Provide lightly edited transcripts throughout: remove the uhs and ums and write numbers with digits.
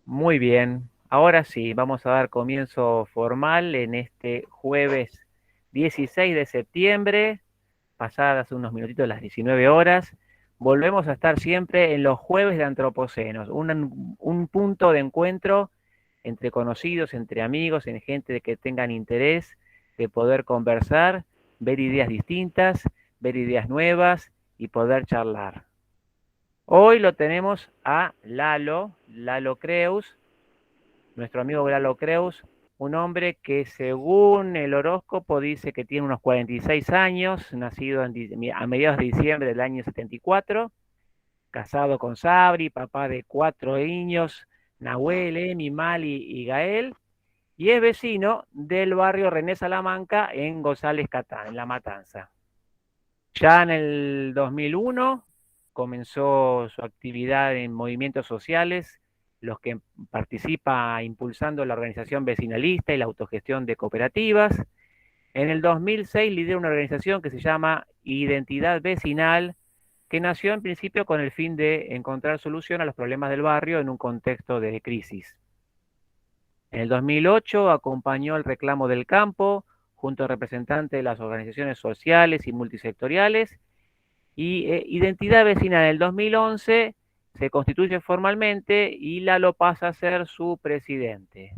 Muy bien, ahora sí, vamos a dar comienzo formal en este jueves 16 de septiembre, pasadas unos minutitos las 19 horas. Volvemos a estar siempre en los jueves de Antropocenos, un punto de encuentro entre conocidos, entre amigos, en gente que tengan interés de poder conversar, ver ideas distintas, ver ideas nuevas y poder charlar. Hoy lo tenemos a Lalo Creus, nuestro amigo Lalo Creus, un hombre que según el horóscopo dice que tiene unos 46 años, nacido a mediados de diciembre del año 74, casado con Sabri, papá de 4 niños, Nahuel, Emi, Mali y Gael, y es vecino del barrio René Salamanca en González Catán, en La Matanza. Ya en el 2001 comenzó su actividad en movimientos sociales, los que participa impulsando la organización vecinalista y la autogestión de cooperativas. En el 2006 lidera una organización que se llama Identidad Vecinal, que nació en principio con el fin de encontrar solución a los problemas del barrio en un contexto de crisis. En el 2008 acompañó el reclamo del campo junto a representantes de las organizaciones sociales y multisectoriales y Identidad Vecina en el 2011 se constituye formalmente y Lalo pasa a ser su presidente.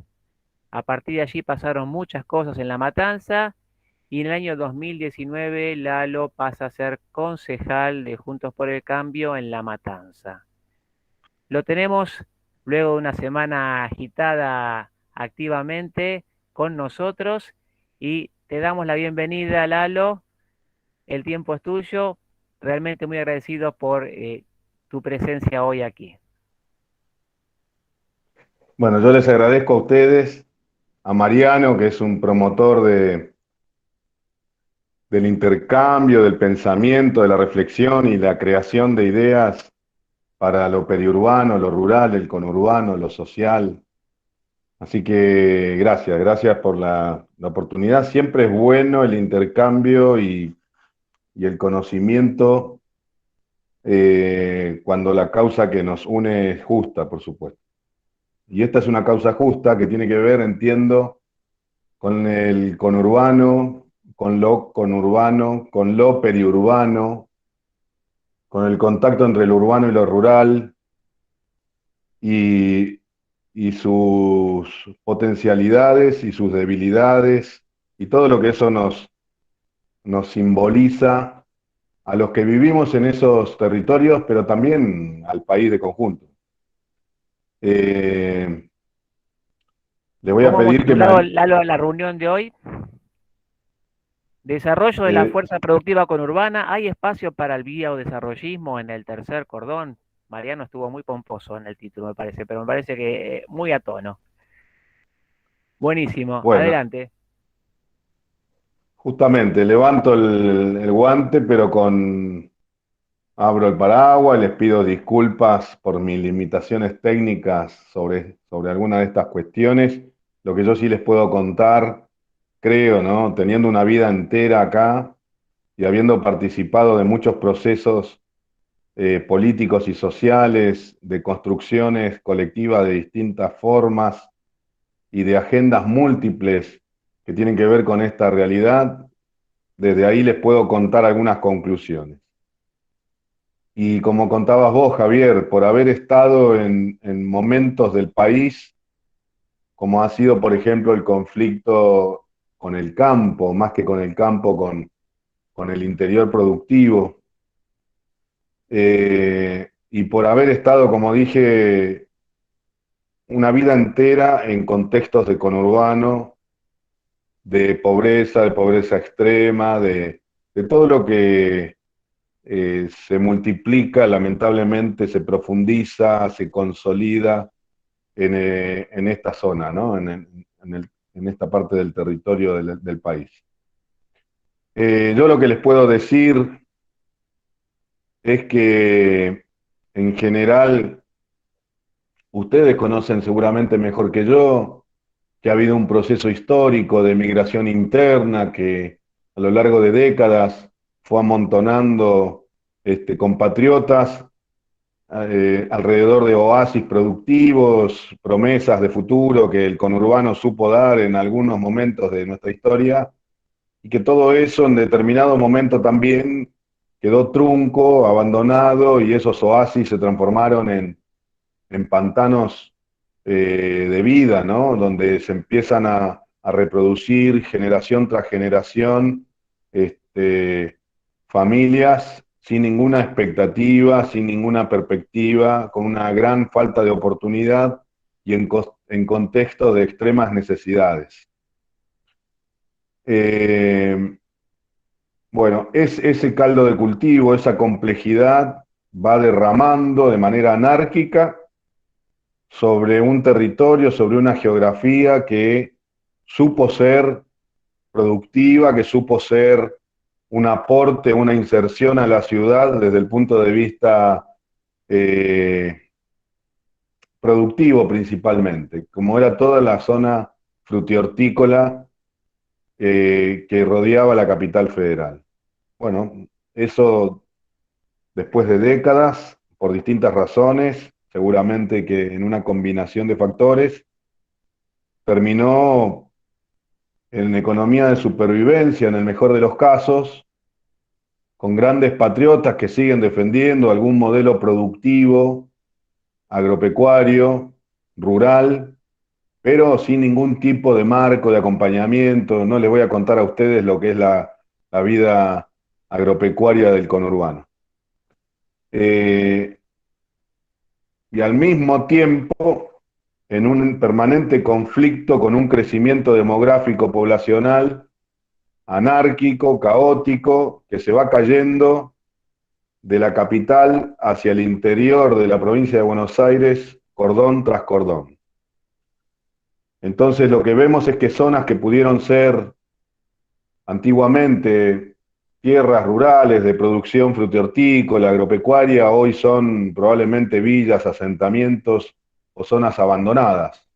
A partir de allí pasaron muchas cosas en La Matanza y en el año 2019 Lalo pasa a ser concejal de Juntos por el Cambio en La Matanza. Lo tenemos luego de una semana agitada activamente con nosotros y te damos la bienvenida, Lalo. El tiempo es tuyo. Realmente muy agradecido por tu presencia hoy aquí. Bueno, yo les agradezco a ustedes, a Mariano, que es un promotor del intercambio, del pensamiento, de la reflexión y la creación de ideas para lo periurbano, lo rural, el conurbano, lo social. Así que gracias por la oportunidad. Siempre es bueno el intercambio y el conocimiento cuando la causa que nos une es justa, por supuesto. Y esta es una causa justa que tiene que ver, entiendo, con el conurbano, con lo periurbano, con el contacto entre lo urbano y lo rural y, y sus potencialidades y sus debilidades y todo lo que eso nos simboliza a los que vivimos en esos territorios, pero también al país de conjunto. Eh, Le voy a ¿Cómo hemos pedir que titulado, me... Lalo, la reunión de hoy? Desarrollo de la eh, fuerza productiva conurbana. ¿Hay espacio para el biodesarrollismo en el tercer cordón? Mariano estuvo muy pomposo en el título, me parece, pero me parece que muy a tono. Buenísimo, bueno, adelante. justamente levanto el guante, pero con... Abro el paraguas, les pido disculpas por mis limitaciones técnicas sobre alguna de estas cuestiones. Lo que yo sí les puedo contar, creo, ¿no? Teniendo una vida entera acá y habiendo participado de muchos procesos políticos y sociales, de construcciones colectivas de distintas formas y de agendas múltiples que tienen que ver con esta realidad, desde ahí les puedo contar algunas conclusiones. Y como contabas vos, Javier, por haber estado en momentos del país, como ha sido, por ejemplo, el conflicto con el campo, más que con el campo, con el interior productivo, y por haber estado, como dije, una vida entera en contextos de conurbano, de pobreza extrema, de todo lo que se multiplica, lamentablemente se profundiza, se consolida en esta zona, ¿no? En esta parte del territorio del país. Yo lo que les puedo decir es que en general ustedes conocen seguramente mejor que yo que ha habido un proceso histórico de migración interna que a lo largo de décadas fue amontonando compatriotas alrededor de oasis productivos, promesas de futuro que el conurbano supo dar en algunos momentos de nuestra historia, y que todo eso en determinado momento también quedó trunco, abandonado, y esos oasis se transformaron en pantanos de vida, ¿no? Donde se empiezan a reproducir generación tras generación familias sin ninguna expectativa, sin ninguna perspectiva, con una gran falta de oportunidad y en contexto de extremas necesidades. Bueno, ese caldo de cultivo, esa complejidad va derramando de manera anárquica sobre un territorio, sobre una geografía que supo ser productiva, que supo ser un aporte, una inserción a la ciudad desde el punto de vista eh, productivo principalmente, como era toda la zona frutihortícola que rodeaba la capital federal. Bueno, eso después de décadas, por distintas razones, seguramente que en una combinación de factores, terminó en economía de supervivencia, en el mejor de los casos, con grandes patriotas que siguen defendiendo algún modelo productivo, agropecuario, rural, pero sin ningún tipo de marco de acompañamiento. No les voy a contar a ustedes lo que es la vida agropecuaria del conurbano. Eh, y al mismo tiempo, en un permanente conflicto con un crecimiento demográfico poblacional anárquico, caótico, que se va cayendo de la capital hacia el interior de la provincia de Buenos Aires, cordón tras cordón. Entonces lo que vemos es que zonas que pudieron ser antiguamente tierras rurales de producción frutihortícola, agropecuaria, hoy son probablemente villas, asentamientos o zonas abandonadas.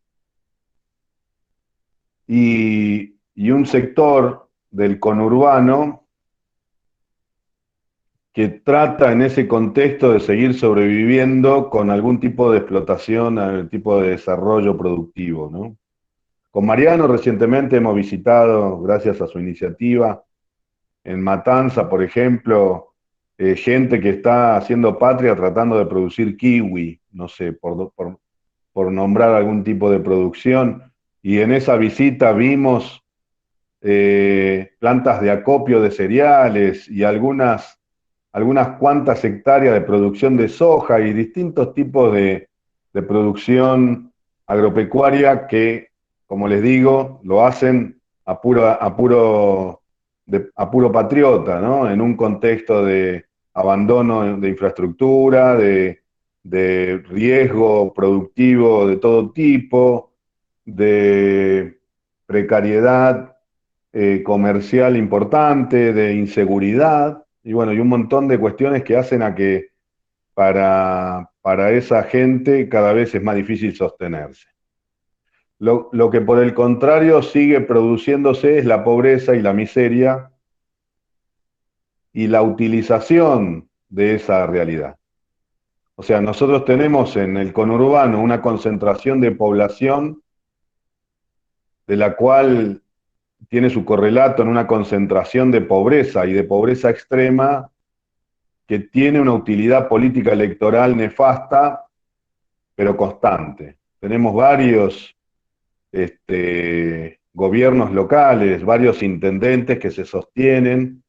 Y un sector del conurbano que trata en ese contexto de seguir sobreviviendo con algún tipo de explotación, algún tipo de desarrollo productivo, ¿no? Con Mariano recientemente hemos visitado, gracias a su iniciativa, en Matanza, por ejemplo, gente que está haciendo patria tratando de producir kiwi, no sé, por nombrar algún tipo de producción. Y en esa visita vimos plantas de acopio de cereales y algunas cuantas hectáreas de producción de soja y distintos tipos de producción agropecuaria que, como les digo, lo hacen a puro patriota, ¿no? En un contexto de abandono de infraestructura, de riesgo productivo de todo tipo, de precariedad comercial importante, de inseguridad, y bueno, y un montón de cuestiones que hacen a que para esa gente cada vez es más difícil sostenerse. Lo que por el contrario sigue produciéndose es la pobreza y la miseria y la utilización de esa realidad. O sea, nosotros tenemos en el conurbano una concentración de población de la cual tiene su correlato en una concentración de pobreza y de pobreza extrema que tiene una utilidad política electoral nefasta, pero constante. Tenemos varios gobiernos locales, varios intendentes que se sostienen,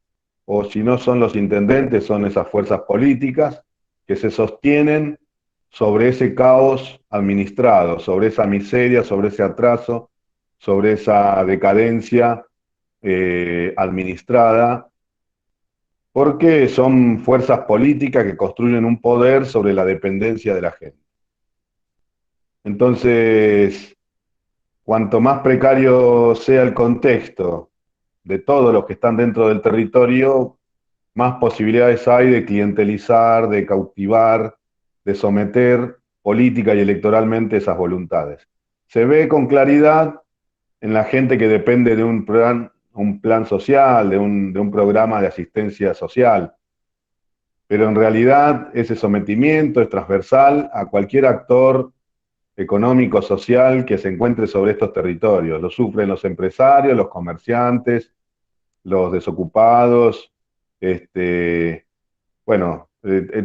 o si no son los intendentes, son esas fuerzas políticas que se sostienen sobre ese caos administrado, sobre esa miseria, sobre ese atraso, sobre esa decadencia administrada, porque son fuerzas políticas que construyen un poder sobre la dependencia de la gente. Entonces, cuanto más precario sea el contexto de todos los que están dentro del territorio, más posibilidades hay de clientelizar, de cautivar, de someter política y electoralmente esas voluntades. Se ve con claridad en la gente que depende de un plan social, de un programa de asistencia social. pero en realidad ese sometimiento es transversal a cualquier actor económico, social que se encuentre sobre estos territorios. Lo sufren los empresarios, los comerciantes, los desocupados, bueno,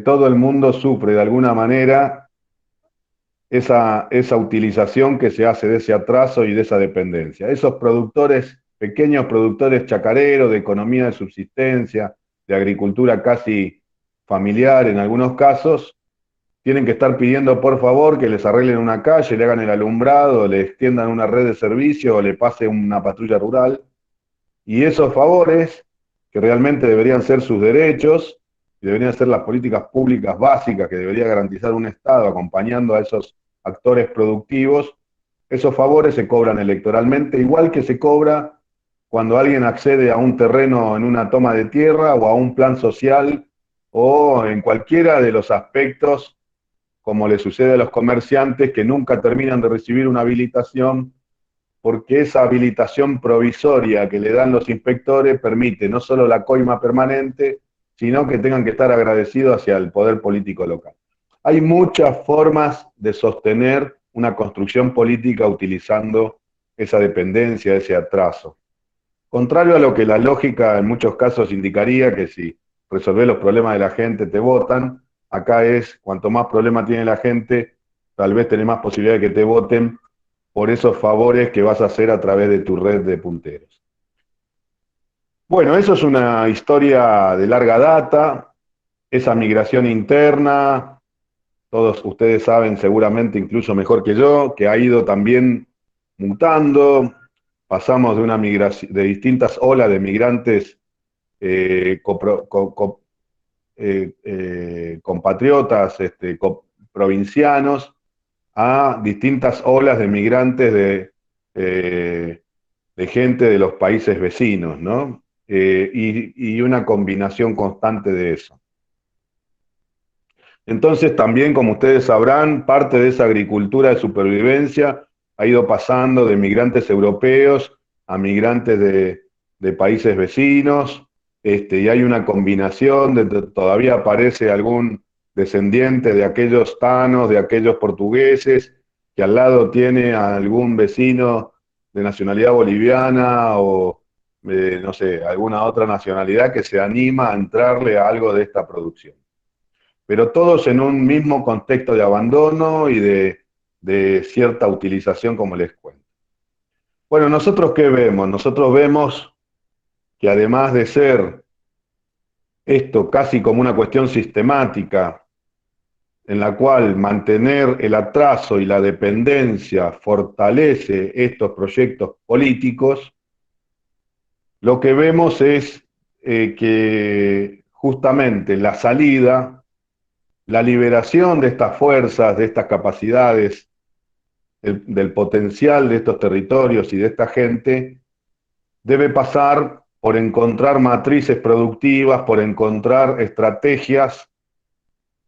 todo el mundo sufre de alguna manera esa utilización que se hace de ese atraso y de esa dependencia. Esos productores, pequeños productores chacareros de economía de subsistencia, de agricultura casi familiar en algunos casos, tienen que estar pidiendo por favor que les arreglen una calle, le hagan el alumbrado, le extiendan una red de servicio o le pase una patrulla rural. Y esos favores, que realmente deberían ser sus derechos, y deberían ser las políticas públicas básicas que debería garantizar un Estado acompañando a esos actores productivos, esos favores se cobran electoralmente, igual que se cobra cuando alguien accede a un terreno en una toma de tierra o a un plan social o en cualquiera de los aspectos, como le sucede a los comerciantes que nunca terminan de recibir una habilitación, porque esa habilitación provisoria que le dan los inspectores permite no solo la coima permanente, sino que tengan que estar agradecidos hacia el poder político local. Hay muchas formas de sostener una construcción política utilizando esa dependencia, ese atraso. Contrario a lo que la lógica en muchos casos indicaría, que si resolvés los problemas de la gente te votan, acá es cuanto más problemas tiene la gente, tal vez tenés más posibilidad de que te voten por esos favores que vas a hacer a través de tu red de punteros. Bueno, eso es una historia de larga data, esa migración interna, todos ustedes saben seguramente incluso mejor que yo, que ha ido también mutando, pasamos de una migración, de distintas olas de migrantes compatriotas, provincianos, a distintas olas de migrantes eh, de gente de los países vecinos, ¿no? Y una combinación constante de eso. Entonces también, como ustedes sabrán, parte de esa agricultura de supervivencia ha ido pasando de migrantes europeos a migrantes de países vecinos, y hay una combinación, todavía aparece algún descendiente de aquellos tanos, de aquellos portugueses, que al lado tiene a algún vecino de nacionalidad boliviana o, no sé, alguna otra nacionalidad que se anima a entrarle a algo de esta producción, pero todos en un mismo contexto de abandono y de cierta utilización, como les cuento. Bueno, ¿nosotros qué vemos? Nosotros vemos que además de ser esto casi como una cuestión sistemática, en la cual mantener el atraso y la dependencia fortalece estos proyectos políticos, lo que vemos es que justamente la salida, la liberación de estas fuerzas, de estas capacidades, del potencial de estos territorios y de esta gente, debe pasar por encontrar matrices productivas, por encontrar estrategias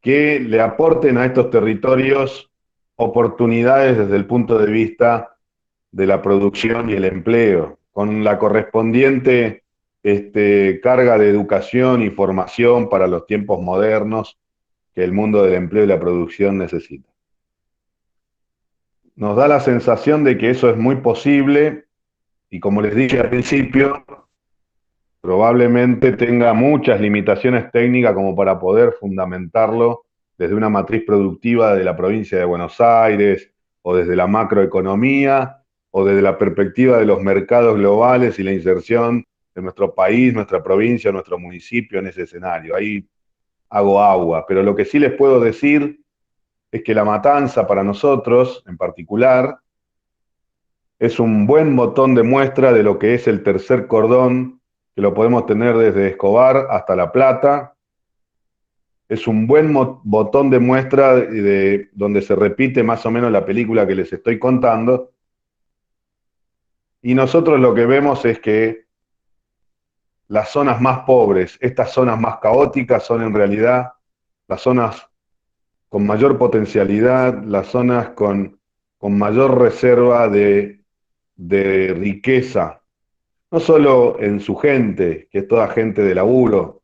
que le aporten a estos territorios oportunidades desde el punto de vista de la producción y el empleo, con la correspondiente carga de educación y formación para los tiempos modernos que el mundo del empleo y la producción necesita. Nos da la sensación de que eso es muy posible y, como les dije al principio, probablemente tenga muchas limitaciones técnicas como para poder fundamentarlo desde una matriz productiva de la provincia de Buenos Aires o desde la macroeconomía o desde la perspectiva de los mercados globales y la inserción de nuestro país, nuestra provincia, nuestro municipio en ese escenario. Ahí hago agua, pero lo que sí les puedo decir es que la matanza para nosotros en particular es un buen botón de muestra de lo que es el tercer cordón, que lo podemos tener desde Escobar hasta La Plata. Es un buen botón de muestra de donde se repite más o menos la película que les estoy contando. Y nosotros lo que vemos es que las zonas más pobres, estas zonas más caóticas, son en realidad las zonas con mayor potencialidad, las zonas con mayor reserva de riqueza, no solo en su gente, que es toda gente de laburo,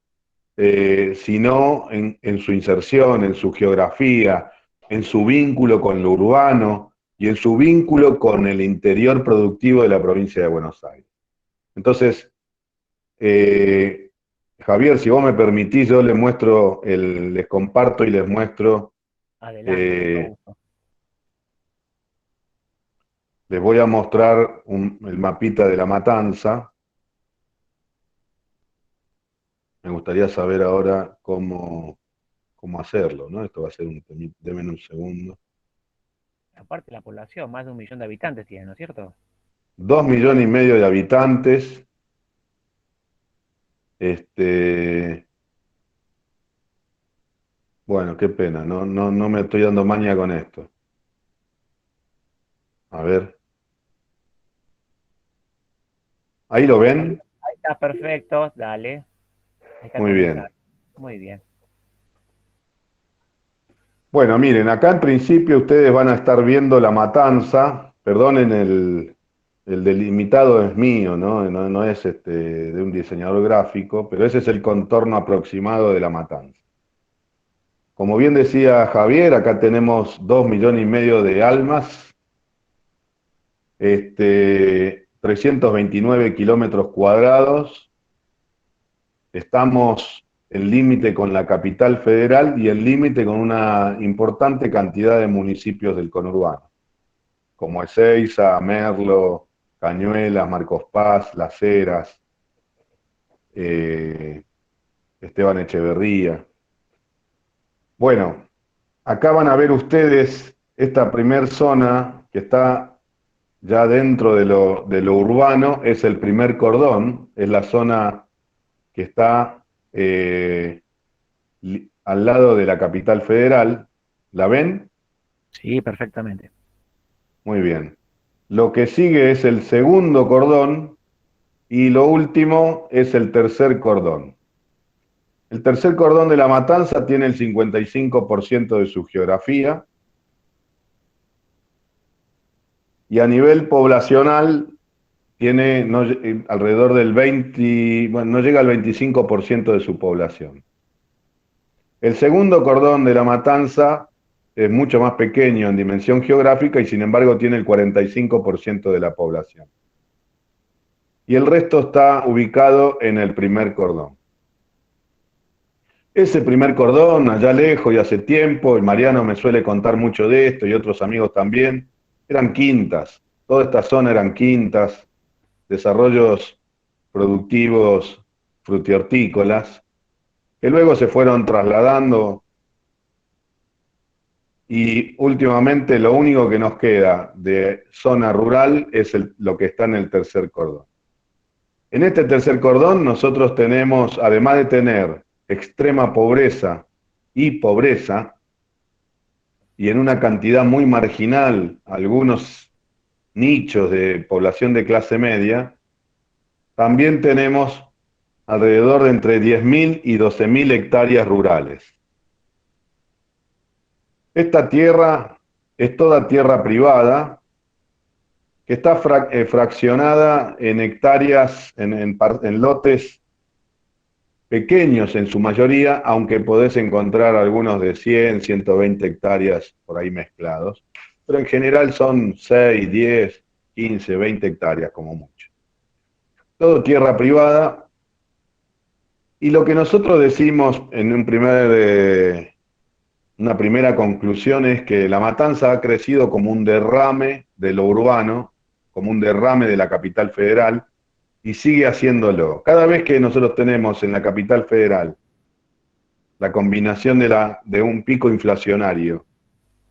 sino en su inserción, en su geografía, en su vínculo con lo urbano y en su vínculo con el interior productivo de la provincia de Buenos Aires. Entonces, eh, Javier, si vos me permitís, yo les muestro, les comparto y les muestro, Adelante, con todo eh, gusto. les voy a mostrar el mapita de La Matanza. Me gustaría saber ahora cómo hacerlo, ¿no? Esto va a ser denme un segundo. Aparte la población, más de 1 millón de habitantes tiene, ¿no es cierto? 2,5 millones de habitantes. Este, bueno, qué pena, no me estoy dando maña con esto. A ver, ¿ahí lo ven? Ahí está perfecto, dale. Ahí está Muy comenzando. bien. Muy bien. Bueno, miren, acá en principio ustedes van a estar viendo La Matanza. Perdonen, el delimitado es mío, ¿no? No es de un diseñador gráfico, pero ese es el contorno aproximado de La Matanza. Como bien decía Javier, acá tenemos 2,5 millones de almas, 329 kilómetros cuadrados. Estamos en límite con la capital federal y en límite con una importante cantidad de municipios del conurbano, como Ezeiza, Merlo, Cañuelas, Marcos Paz, Las Heras, eh, Esteban Echeverría. Bueno, acá van a ver ustedes esta primer zona que está ya dentro de lo urbano, es el primer cordón, es la zona que está al lado de la capital federal. ¿La ven? Sí, perfectamente. Muy bien. Lo que sigue es el segundo cordón y lo último es el tercer cordón. El tercer cordón de La Matanza tiene el 55% de su geografía y a nivel poblacional tiene alrededor del 20, bueno, no llega al 25% de su población. El segundo cordón de La Matanza es mucho más pequeño en dimensión geográfica y sin embargo tiene el 45% de la población. Y el resto está ubicado en el primer cordón. Ese primer cordón, allá lejos y hace tiempo, y Mariano me suele contar mucho de esto y otros amigos también, eran quintas. Toda esta zona eran quintas, desarrollos productivos frutihortícolas, que luego se fueron trasladando y últimamente lo único que nos queda de zona rural es lo que está en el tercer cordón. En este tercer cordón nosotros tenemos, además de tener extrema pobreza y pobreza, y en una cantidad muy marginal algunos nichos de población de clase media, también tenemos alrededor de entre 10.000 y 12.000 hectáreas rurales. Esta tierra es toda tierra privada que está fraccionada en hectáreas, en lotes pequeños en su mayoría, aunque podés encontrar algunos de 100, 120 hectáreas por ahí mezclados, pero en general son 6, 10, 15, 20 hectáreas como mucho. Todo tierra privada, y lo que nosotros decimos en una primera conclusión es que La Matanza ha crecido como un derrame de lo urbano, como un derrame de la capital federal, y sigue haciéndolo. Cada vez que nosotros tenemos en la capital federal la combinación de un pico inflacionario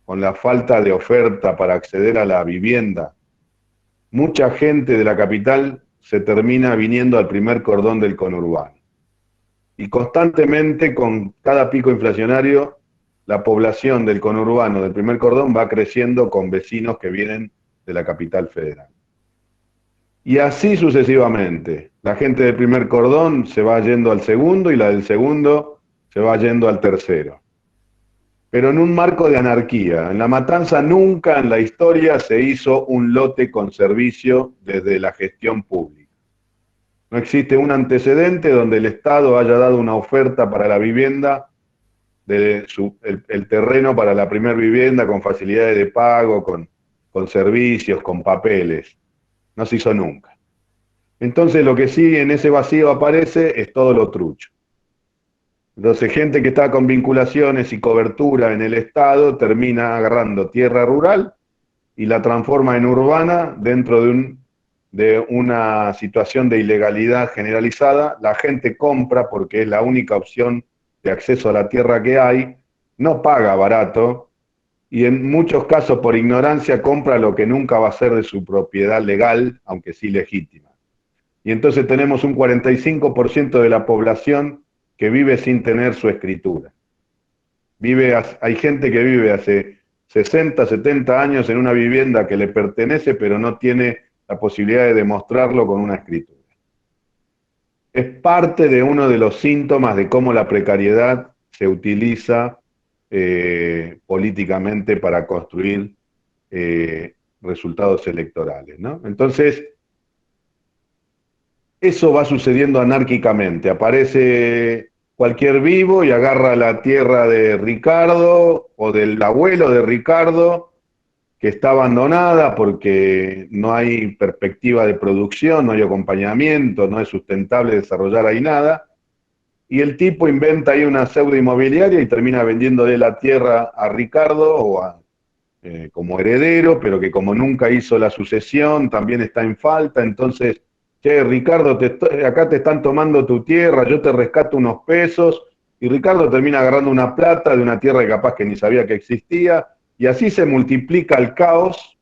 con la falta de oferta para acceder a la vivienda, mucha gente de la capital se termina viniendo al primer cordón del conurbano. Y constantemente, con cada pico inflacionario, la población del conurbano del primer cordón va creciendo con vecinos que vienen de la capital federal. Y así sucesivamente. La gente del primer cordón se va yendo al segundo y la del segundo se va yendo al tercero. Pero en un marco de anarquía. En La Matanza nunca en la historia se hizo un lote con servicio desde la gestión pública. No existe un antecedente donde el Estado haya dado una oferta para la vivienda, el terreno para la primera vivienda con facilidades de pago, con servicios, con papeles. No se hizo nunca. Entonces lo que sí en ese vacío aparece es todo lo trucho. Entonces gente que está con vinculaciones y cobertura en el Estado termina agarrando tierra rural y la transforma en urbana dentro de una situación de ilegalidad generalizada. La gente compra porque es la única opción de acceso a la tierra que hay, no paga barato y en muchos casos por ignorancia compra lo que nunca va a ser de su propiedad legal, aunque sí legítima. Y entonces tenemos un 45% de la población que vive sin tener su escritura. Hay gente que vive hace 60, 70 años en una vivienda que le pertenece, pero no tiene la posibilidad de demostrarlo con una escritura. Es parte de uno de los síntomas de cómo la precariedad se utiliza políticamente para construir resultados electorales, ¿no? Entonces, eso va sucediendo anárquicamente. Aparece cualquier vivo y agarra la tierra de Ricardo o del abuelo de Ricardo, que está abandonada porque no hay perspectiva de producción, no hay acompañamiento, no es sustentable desarrollar ahí nada. Y el tipo inventa ahí una pseudo inmobiliaria y termina vendiéndole la tierra a Ricardo como heredero, pero que como nunca hizo la sucesión, también está en falta. Entonces, che, Ricardo, acá te están tomando tu tierra, yo te rescato unos pesos, y Ricardo termina agarrando una plata de una tierra que capaz que ni sabía que existía, y así se multiplica el caos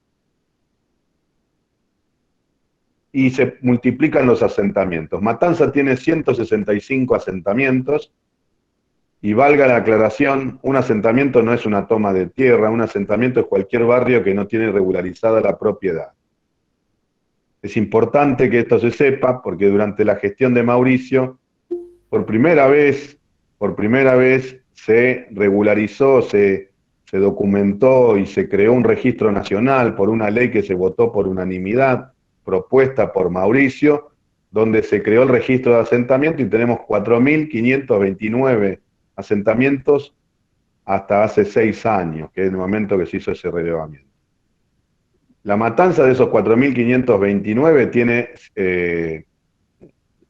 y se multiplican los asentamientos. Matanza tiene 165 asentamientos, y valga la aclaración, un asentamiento no es una toma de tierra, un asentamiento es cualquier barrio que no tiene regularizada la propiedad. Es importante que esto se sepa porque durante la gestión de Mauricio, por primera vez se regularizó, se documentó y se creó un registro nacional por una ley que se votó por unanimidad, propuesta por Mauricio, donde se creó el registro de asentamiento y tenemos 4.529 asentamientos hasta hace 6 años, que es el momento que se hizo ese relevamiento. La matanza de esos 4.529 tiene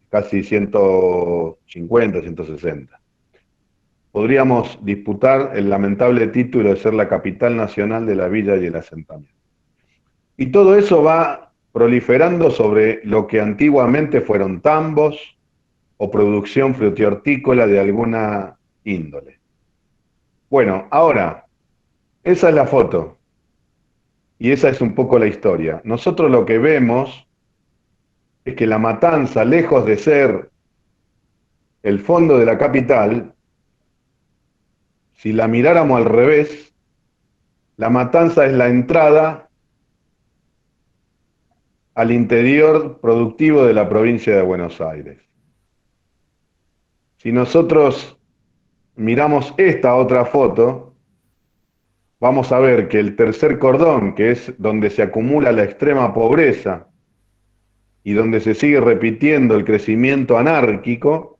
casi 150, 160. Podríamos disputar el lamentable título de ser la capital nacional de la villa y el asentamiento. Y todo eso va proliferando sobre lo que antiguamente fueron tambos o producción frutihortícola de alguna índole. Bueno, ahora, esa es la foto. Y esa es un poco la historia. Nosotros lo que vemos es que la matanza, lejos de ser el fondo de la capital, si la miráramos al revés, la matanza es la entrada al interior productivo de la provincia de Buenos Aires. Si nosotros miramos esta otra foto, vamos a ver que el tercer cordón, que es donde se acumula la extrema pobreza y donde se sigue repitiendo el crecimiento anárquico,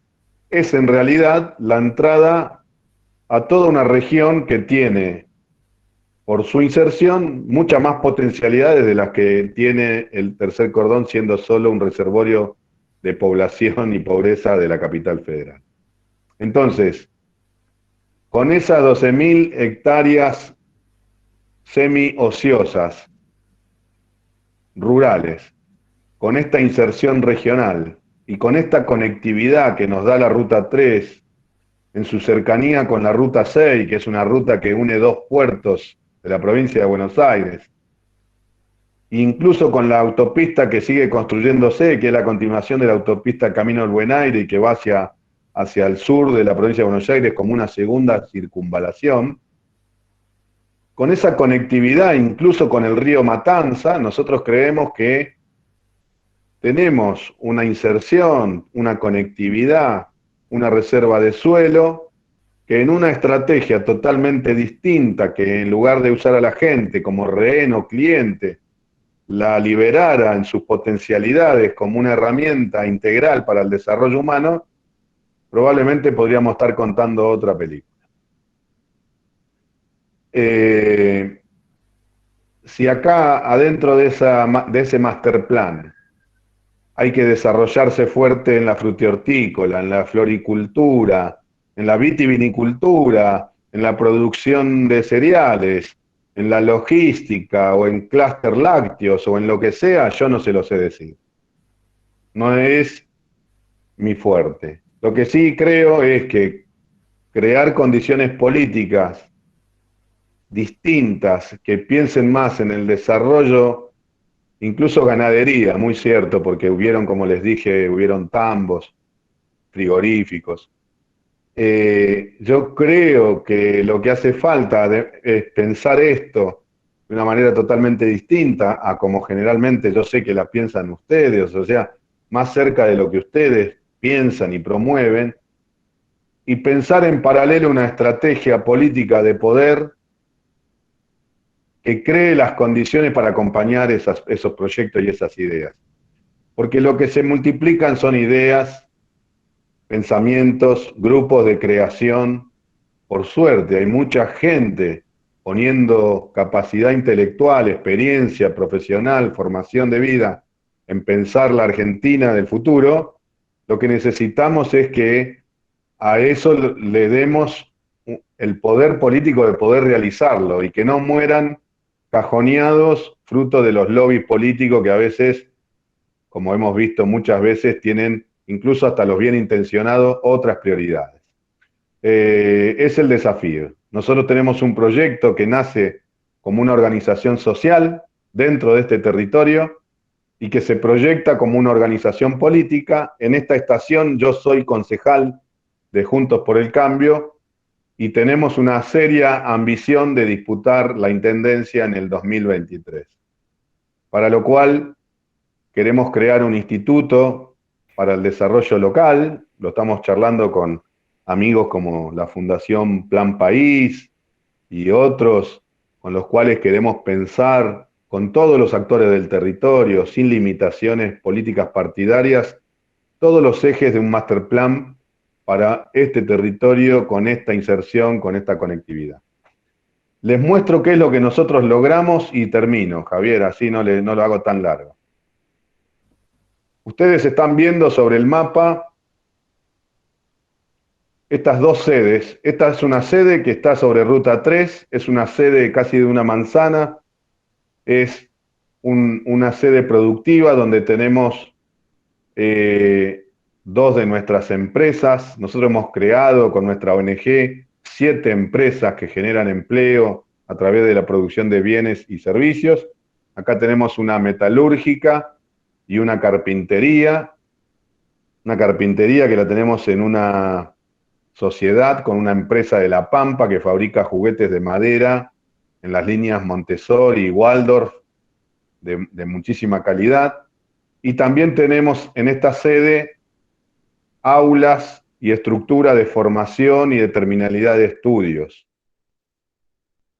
es en realidad la entrada a toda una región que tiene, por su inserción, muchas más potencialidades de las que tiene el tercer cordón, siendo solo un reservorio de población y pobreza de la capital federal. Entonces, con esas 12.000 hectáreas semi-ociosas, rurales, con esta inserción regional y con esta conectividad que nos da la Ruta 3 en su cercanía con la Ruta 6, que es una ruta que une 2 puertos de la provincia de Buenos Aires, incluso con la autopista que sigue construyéndose, que es la continuación de la autopista Camino del Buen Aire y que va hacia el sur de la provincia de Buenos Aires como una segunda circunvalación. Con esa conectividad, incluso con el río Matanza, nosotros creemos que tenemos una inserción, una conectividad, una reserva de suelo, que en una estrategia totalmente distinta, que en lugar de usar a la gente como rehén o cliente, la liberara en sus potencialidades como una herramienta integral para el desarrollo humano, probablemente podríamos estar contando otra película. Si acá adentro de ese master plan hay que desarrollarse fuerte en la frutihortícola, en la floricultura, en la vitivinicultura, en la producción de cereales, en la logística o en clúster lácteos o en lo que sea, yo no se lo sé decir. No es mi fuerte. Lo que sí creo es que crear condiciones políticas distintas que piensen más en el desarrollo, incluso ganadería, muy cierto, porque hubieron, como les dije, hubieron tambos, frigoríficos. Yo creo que lo que hace falta es pensar esto de una manera totalmente distinta a como generalmente yo sé que la piensan ustedes, o sea, más cerca de lo que ustedes piensan y promueven, y pensar en paralelo una estrategia política de poder que cree las condiciones para acompañar esos proyectos y esas ideas. Porque lo que se multiplican son ideas, pensamientos, grupos de creación. Por suerte, hay mucha gente poniendo capacidad intelectual, experiencia profesional, formación de vida en pensar la Argentina del futuro. Lo que necesitamos es que a eso le demos el poder político de poder realizarlo y que no mueran cajoneados fruto de los lobbies políticos que a veces, como hemos visto muchas veces, tienen incluso hasta los bien intencionados otras prioridades. Es el desafío. Nosotros tenemos un proyecto que nace como una organización social dentro de este territorio y que se proyecta como una organización política. En esta estación yo soy concejal de Juntos por el Cambio y tenemos una seria ambición de disputar la intendencia en el 2023. Para lo cual queremos crear un instituto para el desarrollo local, lo estamos charlando con amigos como la Fundación Plan País y otros con los cuales queremos pensar con todos los actores del territorio, sin limitaciones políticas partidarias, todos los ejes de un master plan para este territorio con esta inserción, con esta conectividad. Les muestro qué es lo que nosotros logramos y termino, Javier, así no lo hago tan largo. Ustedes están viendo sobre el mapa estas dos sedes. Esta es una sede que está sobre Ruta 3, es una sede casi de una manzana, es una sede productiva donde tenemos dos de nuestras empresas. Nosotros hemos creado con nuestra ONG 7 empresas que generan empleo a través de la producción de bienes y servicios. Acá tenemos una metalúrgica y una carpintería que la tenemos en una sociedad con una empresa de La Pampa que fabrica juguetes de madera en las líneas Montessori y Waldorf de muchísima calidad. Y también tenemos en esta sede aulas y estructura de formación y de terminalidad de estudios.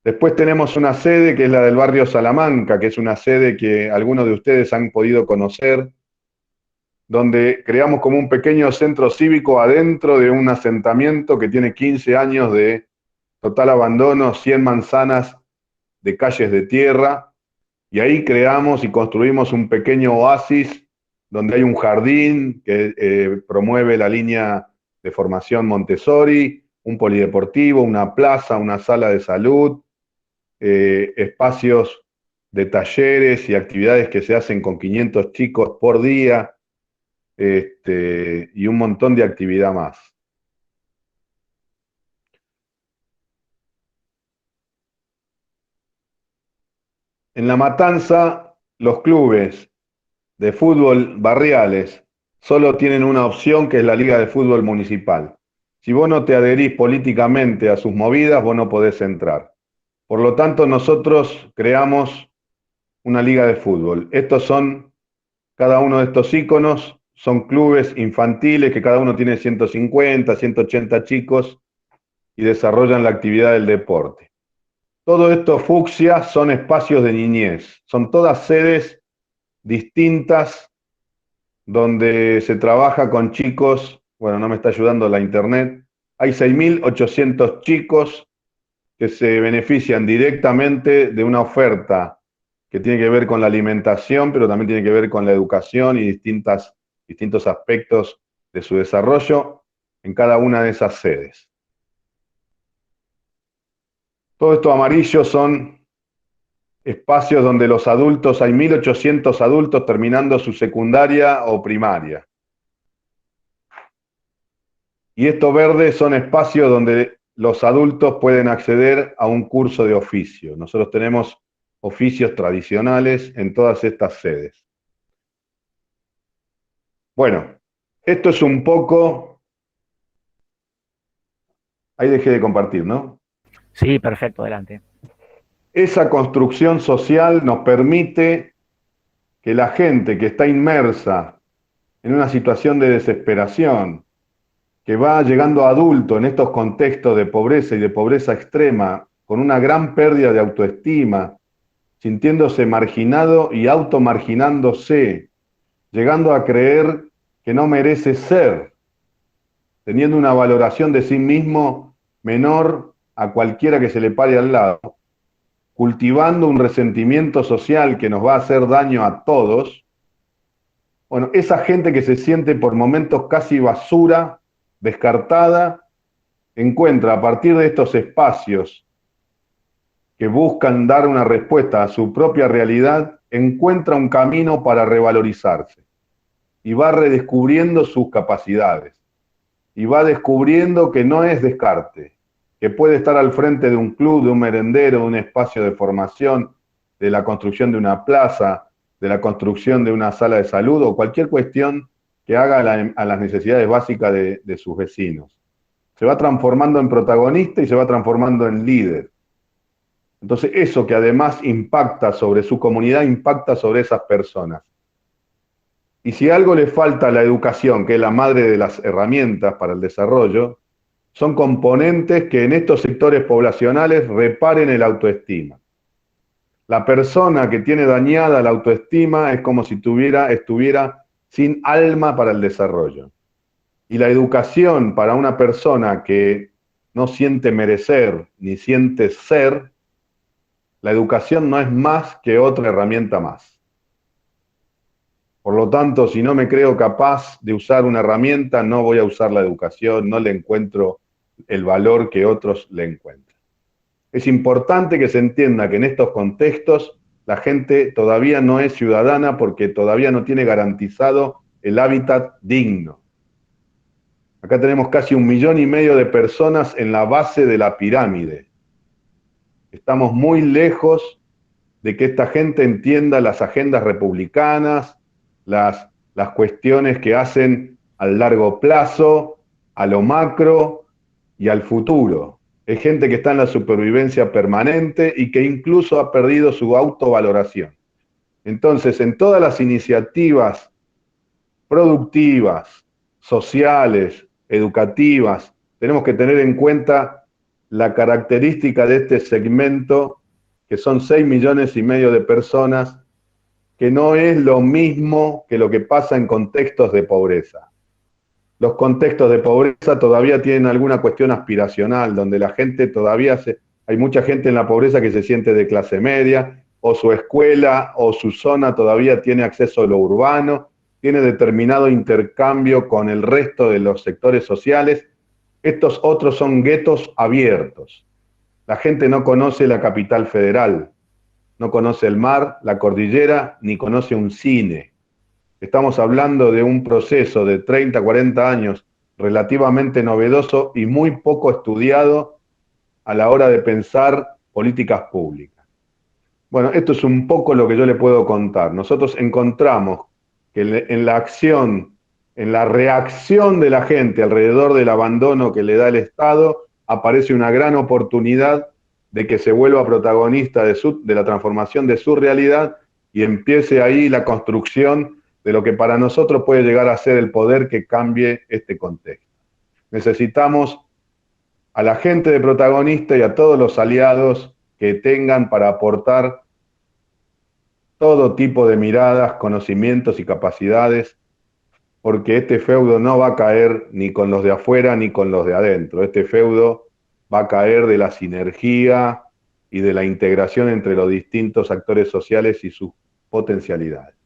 Después tenemos una sede que es la del barrio Salamanca, que es una sede que algunos de ustedes han podido conocer, donde creamos como un pequeño centro cívico adentro de un asentamiento que tiene 15 años de total abandono, 100 manzanas de calles de tierra, y ahí creamos y construimos un pequeño oasis donde hay un jardín que promueve la línea de formación Montessori, un polideportivo, una plaza, una sala de salud, espacios de talleres y actividades que se hacen con 500 chicos por día, y un montón de actividad más. En La Matanza, los clubes de fútbol barriales solo tienen una opción, que es la Liga de Fútbol Municipal. Si vos no te adherís políticamente a sus movidas, vos no podés entrar. Por lo tanto, nosotros creamos una liga de fútbol. Cada uno de estos íconos son clubes infantiles que cada uno tiene 150, 180 chicos y desarrollan la actividad del deporte. Todo esto fucsia son espacios de niñez, son todas sedes distintas donde se trabaja con chicos, bueno, no me está ayudando la internet, hay 6.800 chicos que se benefician directamente de una oferta que tiene que ver con la alimentación, pero también tiene que ver con la educación y distintos aspectos de su desarrollo en cada una de esas sedes. Todo esto amarillo son espacios donde los adultos, hay 1.800 adultos terminando su secundaria o primaria. Y estos verdes son espacios donde los adultos pueden acceder a un curso de oficio. Nosotros tenemos oficios tradicionales en todas estas sedes. Bueno, esto es un poco... Ahí dejé de compartir, ¿no? Sí, perfecto, adelante. Esa construcción social nos permite que la gente que está inmersa en una situación de desesperación, que va llegando a adulto en estos contextos de pobreza y de pobreza extrema, con una gran pérdida de autoestima, sintiéndose marginado y automarginándose, llegando a creer que no merece ser, teniendo una valoración de sí mismo menor a cualquiera que se le pare al lado, cultivando un resentimiento social que nos va a hacer daño a todos. Bueno, esa gente que se siente por momentos casi basura, descartada, encuentra a partir de estos espacios que buscan dar una respuesta a su propia realidad, encuentra un camino para revalorizarse y va redescubriendo sus capacidades y va descubriendo que no es descarte, que puede estar al frente de un club, de un merendero, de un espacio de formación, de la construcción de una plaza, de la construcción de una sala de salud o cualquier cuestión que haga a las necesidades básicas de sus vecinos. Se va transformando en protagonista y se va transformando en líder. Entonces, eso que además impacta sobre su comunidad, impacta sobre esas personas. Y si algo le falta a la educación, que es la madre de las herramientas para el desarrollo, son componentes que en estos sectores poblacionales reparen el autoestima. La persona que tiene dañada la autoestima es como si estuviera sin alma para el desarrollo. Y la educación para una persona que no siente merecer ni siente ser, la educación no es más que otra herramienta más. Por lo tanto, si no me creo capaz de usar una herramienta, no voy a usar la educación, no le encuentro el valor que otros le encuentran. Es importante que se entienda que en estos contextos la gente todavía no es ciudadana porque todavía no tiene garantizado el hábitat digno. Acá tenemos casi 1,5 millones de personas en la base de la pirámide. Estamos muy lejos de que esta gente entienda las agendas republicanas, las cuestiones que hacen al largo plazo, a lo macro y al futuro. Es gente que está en la supervivencia permanente y que incluso ha perdido su autovaloración. Entonces, en todas las iniciativas productivas, sociales, educativas, tenemos que tener en cuenta la característica de este segmento, que son 6,5 millones de personas, que no es lo mismo que lo que pasa en contextos de pobreza. Los contextos de pobreza todavía tienen alguna cuestión aspiracional, donde la gente todavía hay mucha gente en la pobreza que se siente de clase media, o su escuela o su zona todavía tiene acceso a lo urbano, tiene determinado intercambio con el resto de los sectores sociales. Estos otros son guetos abiertos. La gente no conoce la capital federal, no conoce el mar, la cordillera, ni conoce un cine. Estamos hablando de un proceso de 30, 40 años relativamente novedoso y muy poco estudiado a la hora de pensar políticas públicas. Bueno, esto es un poco lo que yo le puedo contar. Nosotros encontramos que en la acción, en la reacción de la gente alrededor del abandono que le da el Estado, aparece una gran oportunidad de que se vuelva protagonista de la transformación de su realidad y empiece ahí la construcción de lo que para nosotros puede llegar a ser el poder que cambie este contexto. Necesitamos a la gente de protagonista y a todos los aliados que tengan para aportar todo tipo de miradas, conocimientos y capacidades, porque este feudo no va a caer ni con los de afuera ni con los de adentro. Este feudo va a caer de la sinergia y de la integración entre los distintos actores sociales y sus potencialidades.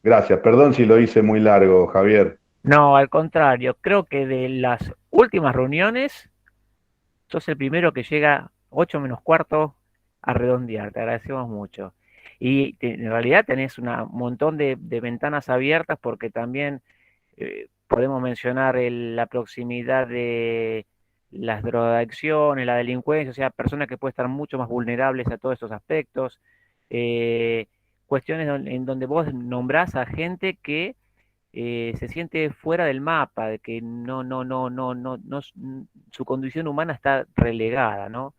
Gracias, perdón si lo hice muy largo, Javier. No, al contrario, creo que de las últimas reuniones, sos el primero que llega 8 menos cuarto a redondear, te agradecemos mucho. Y en realidad tenés un montón de ventanas abiertas porque también podemos mencionar la proximidad de las drogadicciones, la delincuencia, o sea, personas que pueden estar mucho más vulnerables a todos estos aspectos. eh, Cuestiones en donde vos nombrás a gente que se siente fuera del mapa, de que su condición humana está relegada, ¿no?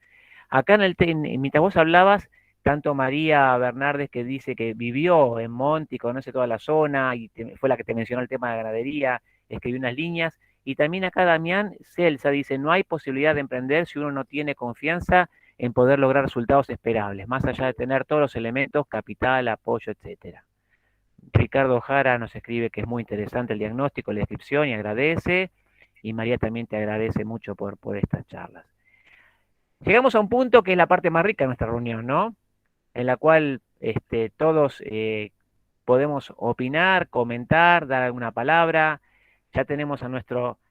Acá mientras vos hablabas, tanto María Bernardes, que dice que vivió en Monte y conoce toda la zona, y fue la que te mencionó el tema de ganadería, escribió unas líneas, y también acá Damián Celsa dice, no hay posibilidad de emprender si uno no tiene confianza en poder lograr resultados esperables, más allá de tener todos los elementos, capital, apoyo, etcétera. Ricardo Jara nos escribe que es muy interesante el diagnóstico, la descripción y agradece, y María también te agradece mucho por estas charlas. Llegamos a un punto que es la parte más rica de nuestra reunión, ¿no? En la cual todos podemos opinar, comentar, dar alguna palabra. Ya tenemos a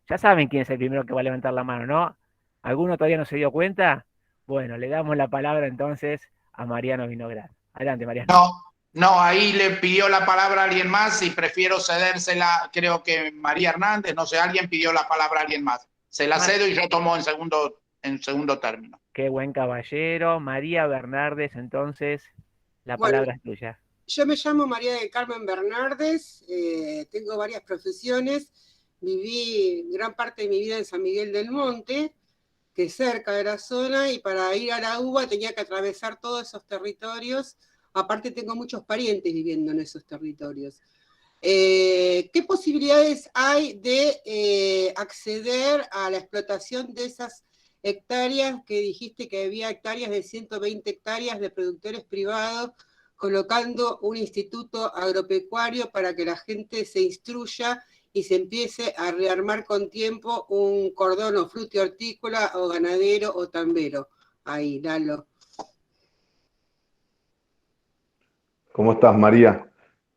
ya saben quién es el primero que va a levantar la mano, ¿no? ¿Alguno todavía no se dio cuenta? Bueno, le damos la palabra entonces a Mariano Vinograd. Adelante, Mariano. No, no, ahí le pidió la palabra a alguien más y prefiero cedérsela, creo que María Hernández, no sé, alguien pidió la palabra a alguien más. Se la cedo y yo tomo en segundo término. Qué buen caballero. María Bernardes, entonces, la Bueno, palabra es tuya. yo me llamo María del Carmen Bernardes, tengo varias profesiones, viví gran parte de mi vida en San Miguel del Monte, que es cerca de la zona, y para ir a la UBA tenía que atravesar todos esos territorios. Aparte tengo muchos parientes viviendo en esos territorios. ¿Qué posibilidades hay de acceder a la explotación de esas hectáreas que dijiste que había hectáreas de 120 hectáreas de productores privados, colocando un instituto agropecuario para que la gente se instruya y se empiece a rearmar con tiempo un cordón o frutihortícola o ganadero o tambero? Ahí, Lalo. ¿Cómo estás, María?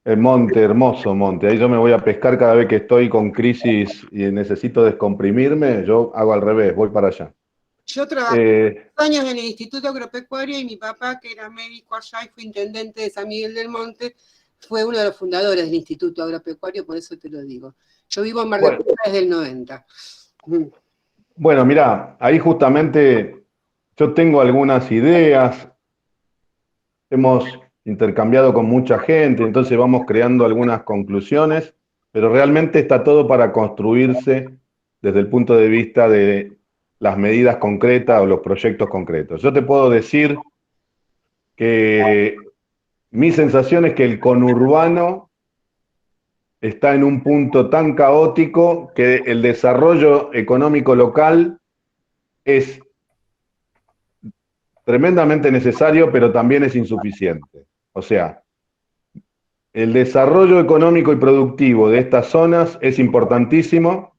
El monte, hermoso monte. Ahí yo me voy a pescar cada vez que estoy con crisis y necesito descomprimirme. Yo hago al revés, voy para allá. Yo trabajé años en el Instituto Agropecuario y mi papá, que era médico allá y fue intendente de San Miguel del Monte, fue uno de los fundadores del Instituto Agropecuario, por eso te lo digo. Yo vivo en Mar del Plata desde el 90. Bueno, mirá, ahí justamente yo tengo algunas ideas, hemos intercambiado con mucha gente, entonces vamos creando algunas conclusiones, pero realmente está todo para construirse desde el punto de vista de las medidas concretas o los proyectos concretos. Yo te puedo decir que mi sensación es que el conurbano está en un punto tan caótico que el desarrollo económico local es tremendamente necesario, pero también es insuficiente. O sea, el desarrollo económico y productivo de estas zonas es importantísimo.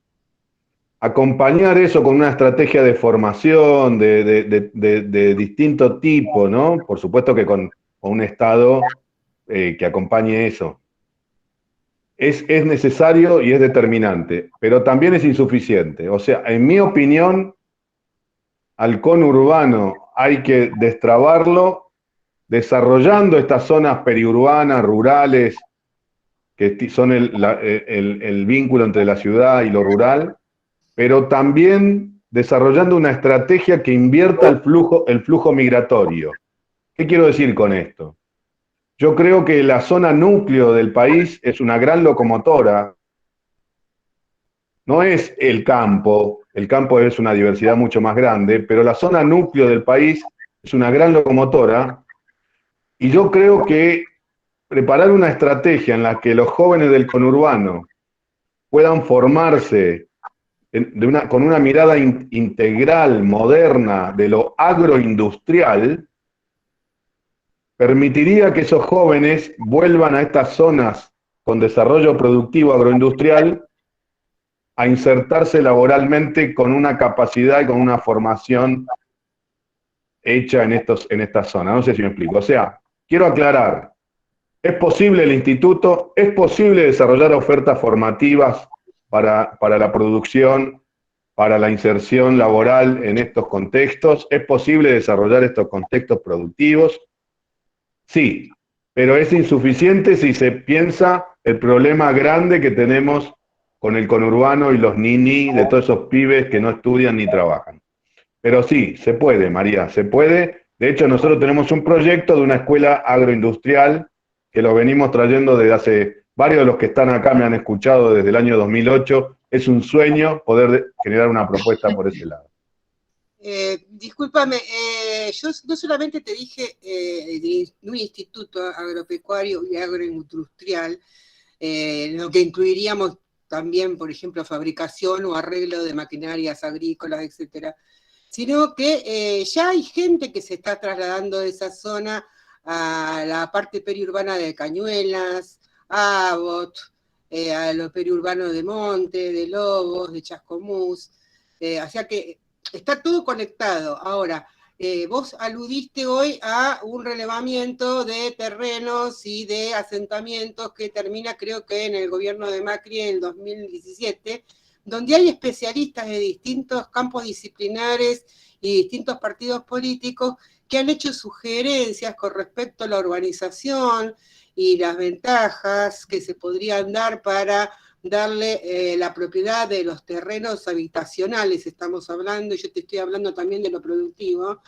Acompañar eso con una estrategia de formación de distinto tipo, ¿no? Por supuesto que con un Estado que acompañe eso. Es necesario y es determinante, pero también es insuficiente. O sea, en mi opinión, al conurbano hay que destrabarlo desarrollando estas zonas periurbanas, rurales, que son el vínculo entre la ciudad y lo rural, pero también desarrollando una estrategia que invierta el flujo migratorio. ¿Qué quiero decir con esto? Yo creo que la zona núcleo del país es una gran locomotora. No es el campo es una diversidad mucho más grande, pero la zona núcleo del país es una gran locomotora, y yo creo que preparar una estrategia en la que los jóvenes del conurbano puedan formarse con una mirada integral, moderna, de lo agroindustrial, permitiría que esos jóvenes vuelvan a estas zonas con desarrollo productivo agroindustrial a insertarse laboralmente con una capacidad y con una formación hecha en estas zonas. No sé si me explico. O sea, quiero aclarar, es posible el instituto, es posible desarrollar ofertas formativas para la producción, para la inserción laboral en estos contextos, es posible desarrollar estos contextos productivos, sí, pero es insuficiente si se piensa el problema grande que tenemos con el conurbano y los niní de todos esos pibes que no estudian ni trabajan. Pero sí, se puede, María, se puede. De hecho, nosotros tenemos un proyecto de una escuela agroindustrial que lo venimos trayendo desde hace, varios de los que están acá me han escuchado desde el año 2008. Es un sueño poder generar una propuesta por ese lado. Discúlpame, yo no solamente te dije de un instituto agropecuario y agroindustrial, lo que incluiríamos también, por ejemplo, fabricación o arreglo de maquinarias agrícolas, etcétera, sino que ya hay gente que se está trasladando de esa zona a la parte periurbana de Cañuelas, a Abot, a lo periurbano de Monte, de Lobos, de Chascomús, o sea que está todo conectado. Ahora, vos aludiste hoy a un relevamiento de terrenos y de asentamientos que termina, creo que en el gobierno de Macri en el 2017, donde hay especialistas de distintos campos disciplinares y distintos partidos políticos que han hecho sugerencias con respecto a la urbanización y las ventajas que se podrían dar para darle la propiedad de los terrenos habitacionales, estamos hablando, y yo te estoy hablando también de lo productivo.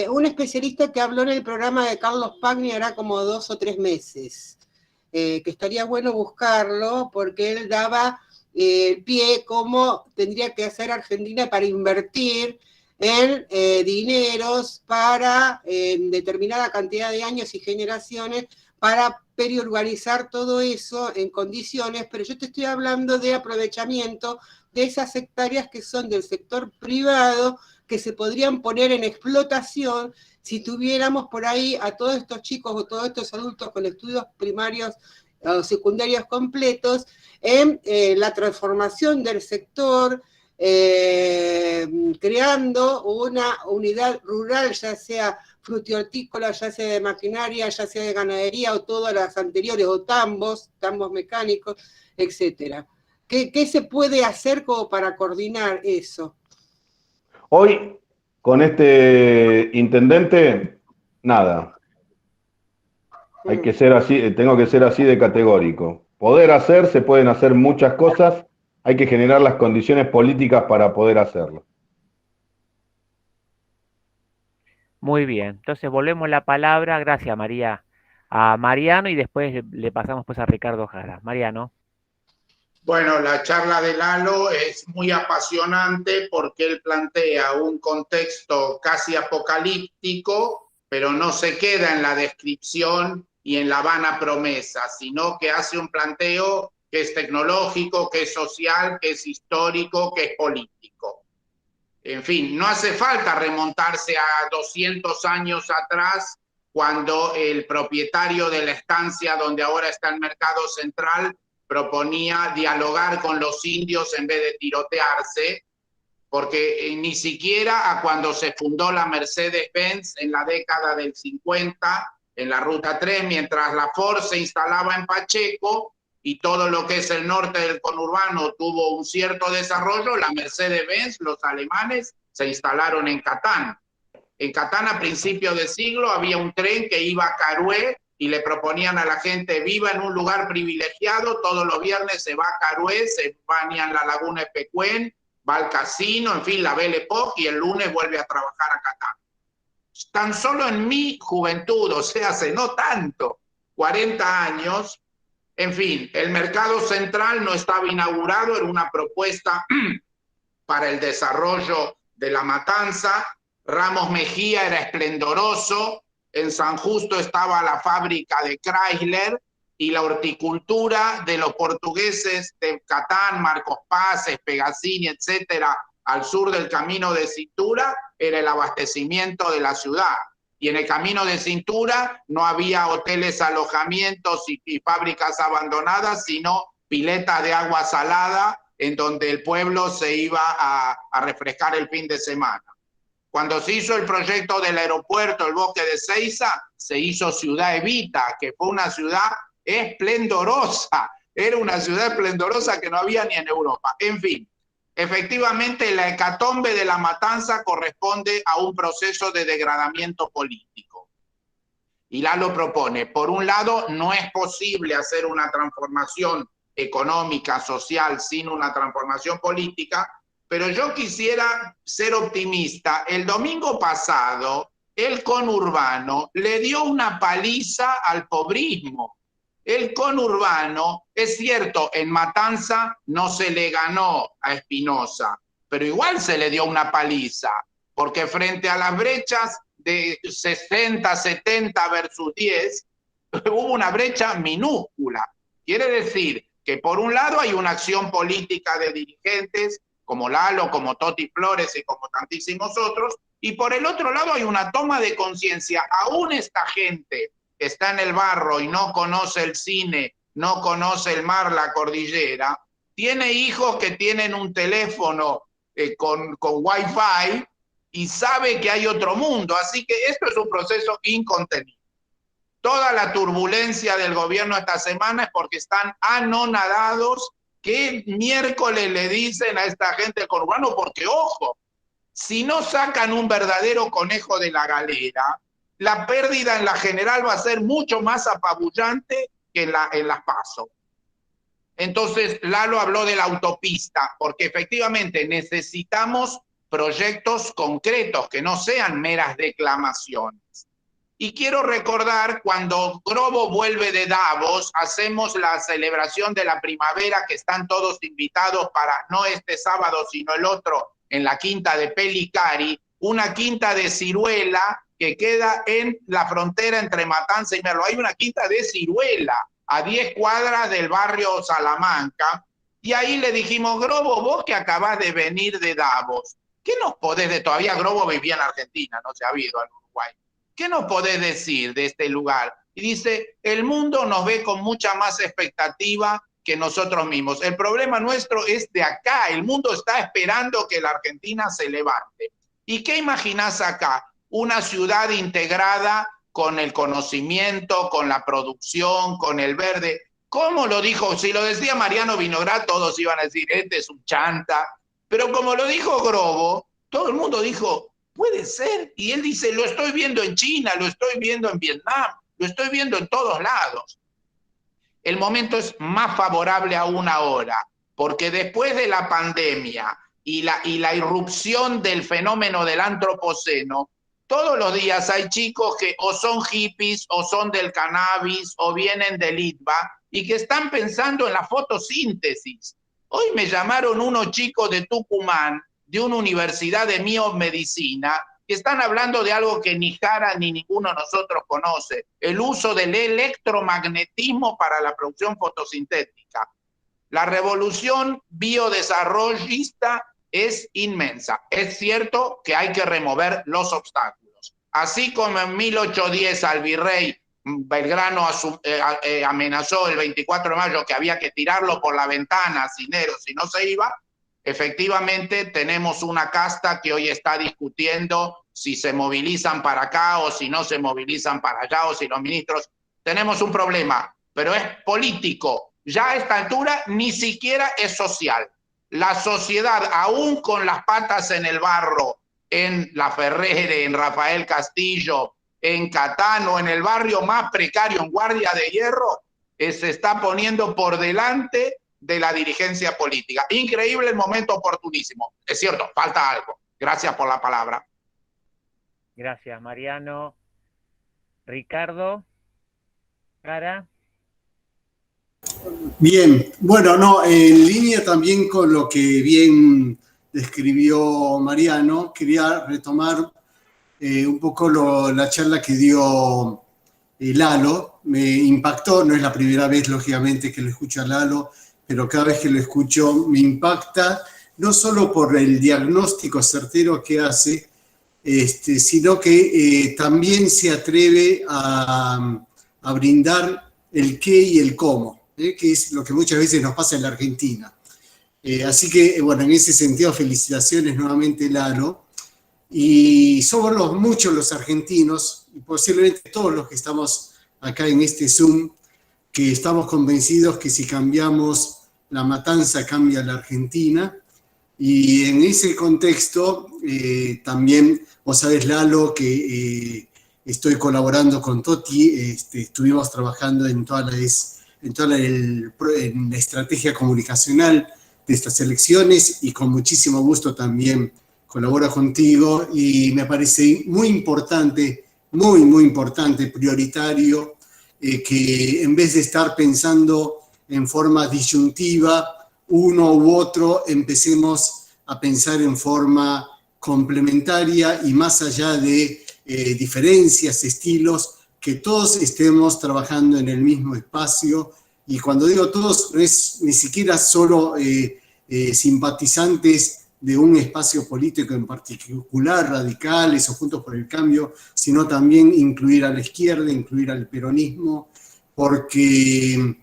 Un especialista que habló en el programa de Carlos Pagni hará como 2 o 3 meses, que estaría bueno buscarlo porque él daba el pie cómo tendría que hacer Argentina para invertir en dineros para determinada cantidad de años y generaciones para periurbanizar todo eso en condiciones, pero yo te estoy hablando de aprovechamiento de esas hectáreas que son del sector privado, que se podrían poner en explotación si tuviéramos por ahí a todos estos chicos o todos estos adultos con estudios primarios o secundarios completos en la transformación del sector, creando una unidad rural, ya sea frutihortícola, ya sea de maquinaria, ya sea de ganadería o todas las anteriores, o tambos mecánicos, etcétera. ¿Qué se puede hacer como para coordinar eso? Hoy, con este intendente, nada. Hay que ser así, tengo que ser así de categórico. Poder hacer, se pueden hacer muchas cosas, hay que generar las condiciones políticas para poder hacerlo. Muy bien, entonces volvemos la palabra, gracias María, a Mariano y después le pasamos pues a Ricardo Jara. Mariano. Bueno, la charla de Lalo es muy apasionante porque él plantea un contexto casi apocalíptico, pero no se queda en la descripción y en la vana promesa, sino que hace un planteo que es tecnológico, que es social, que es histórico, que es político. En fin, no hace falta remontarse a 200 años atrás, cuando el propietario de la estancia donde ahora está el Mercado Central proponía dialogar con los indios en vez de tirotearse, porque ni siquiera a cuando se fundó la Mercedes-Benz en la década del 50, en la Ruta 3, mientras la Ford se instalaba en Pacheco y todo lo que es el norte del conurbano tuvo un cierto desarrollo, la Mercedes-Benz, los alemanes, se instalaron en Catán. En Catán a principios de siglo había un tren que iba a Carué y le proponían a la gente: viva en un lugar privilegiado, todos los viernes se va a Carué, se baña en la laguna de Pecuén, va al casino, en fin, la Belle Époque, y el lunes vuelve a trabajar a Catán. Tan solo en mi juventud, o sea, hace no tanto, 40 años, en fin, el Mercado Central no estaba inaugurado, era una propuesta para el desarrollo de La Matanza. Ramos Mejía era esplendoroso, en San Justo estaba la fábrica de Chrysler y la horticultura de los portugueses de Catán, Marcos Paz, Pegasini, etcétera, al sur del Camino de Cintura, era el abastecimiento de la ciudad. Y en el Camino de Cintura no había hoteles, alojamientos y fábricas abandonadas, sino piletas de agua salada en donde el pueblo se iba a refrescar el fin de semana. Cuando se hizo el proyecto del aeropuerto, el Bosque de Seiza, se hizo Ciudad Evita, que fue una ciudad esplendorosa. Era una ciudad esplendorosa que no había ni en Europa. En fin, efectivamente la hecatombe de la matanza corresponde a un proceso de degradamiento político. Y Lalo propone, por un lado, no es posible hacer una transformación económica, social, sin una transformación política, pero yo quisiera ser optimista. El domingo pasado, el conurbano le dio una paliza al pobrismo. El conurbano, es cierto, en Matanza no se le ganó a Espinosa, pero igual se le dio una paliza, porque frente a las brechas de 60, 70 versus 10, hubo una brecha minúscula. Quiere decir que por un lado hay una acción política de dirigentes como Lalo, como Toti Flores y como tantísimos otros, y por el otro lado hay una toma de conciencia. Aún esta gente que está en el barro y no conoce el cine, no conoce el mar, la cordillera, tiene hijos que tienen un teléfono con Wi-Fi y sabe que hay otro mundo, así que esto es un proceso incontenible. Toda la turbulencia del gobierno esta semana es porque están anonadados. ¿Qué miércoles le dicen a esta gente del conurbano? Porque, ojo, si no sacan un verdadero conejo de la galera, la pérdida en la general va a ser mucho más apabullante que en las PASO. Entonces, Lalo habló de la autopista, porque efectivamente necesitamos proyectos concretos, que no sean meras declamaciones. Y quiero recordar, cuando Grobo vuelve de Davos, hacemos la celebración de la primavera, que están todos invitados para, no este sábado, sino el otro, en la quinta de Pelicari, una quinta de ciruela que queda en la frontera entre Matanza y Merlo. Hay una quinta de ciruela a 10 cuadras del barrio Salamanca, y ahí le dijimos, Grobo, vos que acabás de venir de Davos, ¿qué nos podés de...? Todavía Grobo vivía en Argentina, no se ha ido al Uruguay. ¿Qué nos podés decir de este lugar? Y dice, el mundo nos ve con mucha más expectativa que nosotros mismos. El problema nuestro es de acá. El mundo está esperando que la Argentina se levante. ¿Y qué imaginás acá? Una ciudad integrada con el conocimiento, con la producción, con el verde. ¿Cómo lo dijo? Si lo decía Mariano Vinograd, todos iban a decir, este es un chanta. Pero como lo dijo Grobo, todo el mundo dijo, puede ser. Y él dice, lo estoy viendo en China, lo estoy viendo en Vietnam, lo estoy viendo en todos lados. El momento es más favorable aún ahora, porque después de la pandemia y la irrupción del fenómeno del antropoceno, todos los días hay chicos que o son hippies, o son del cannabis, o vienen del ITBA, y que están pensando en la fotosíntesis. Hoy me llamaron unos chicos de Tucumán, de una universidad de biomedicina, que están hablando de algo que ni Jara ni ninguno de nosotros conoce, el uso del electromagnetismo para la producción fotosintética. La revolución biodesarrollista es inmensa. Es cierto que hay que remover los obstáculos. Así como en 1810 al virrey Belgrano amenazó el 24 de mayo que había que tirarlo por la ventana si no se iba, efectivamente tenemos una casta que hoy está discutiendo si se movilizan para acá o si no se movilizan para allá, o si los ministros... Tenemos un problema, pero es político. Ya a esta altura ni siquiera es social. La sociedad, aún con las patas en el barro, en La Ferrere, en Rafael Castillo, en Catano, en el barrio más precario, en Guardia de Hierro, se está poniendo por delante de la dirigencia política. Increíble el momento oportunísimo. Es cierto, falta algo. Gracias por la palabra. Gracias, Mariano. Ricardo, Cara. Bien, bueno, no, en línea también con lo que bien describió Mariano, quería retomar un poco la charla que dio Lalo. Me impactó, no es la primera vez, lógicamente, que lo escucho a Lalo, pero cada vez que lo escucho me impacta, no solo por el diagnóstico certero que hace, sino que también se atreve a brindar el qué y el cómo, que es lo que muchas veces nos pasa en la Argentina. Así que, bueno, en ese sentido, felicitaciones nuevamente, Lalo. Y somos muchos los argentinos, y posiblemente todos los que estamos acá en este Zoom, que estamos convencidos que si cambiamos La Matanza, cambia la Argentina. Y en ese contexto, también, vos sabés, Lalo, que estoy colaborando con Toti, estuvimos trabajando en en la estrategia comunicacional de estas elecciones, y con muchísimo gusto también colaboro contigo, y me parece muy importante, muy importante, prioritario, que en vez de estar pensando en forma disyuntiva, uno u otro, empecemos a pensar en forma complementaria y más allá de diferencias, estilos, que todos estemos trabajando en el mismo espacio. Y cuando digo todos, no es ni siquiera solo simpatizantes de un espacio político en particular, radicales o Juntos por el Cambio, sino también incluir a la izquierda, incluir al peronismo, porque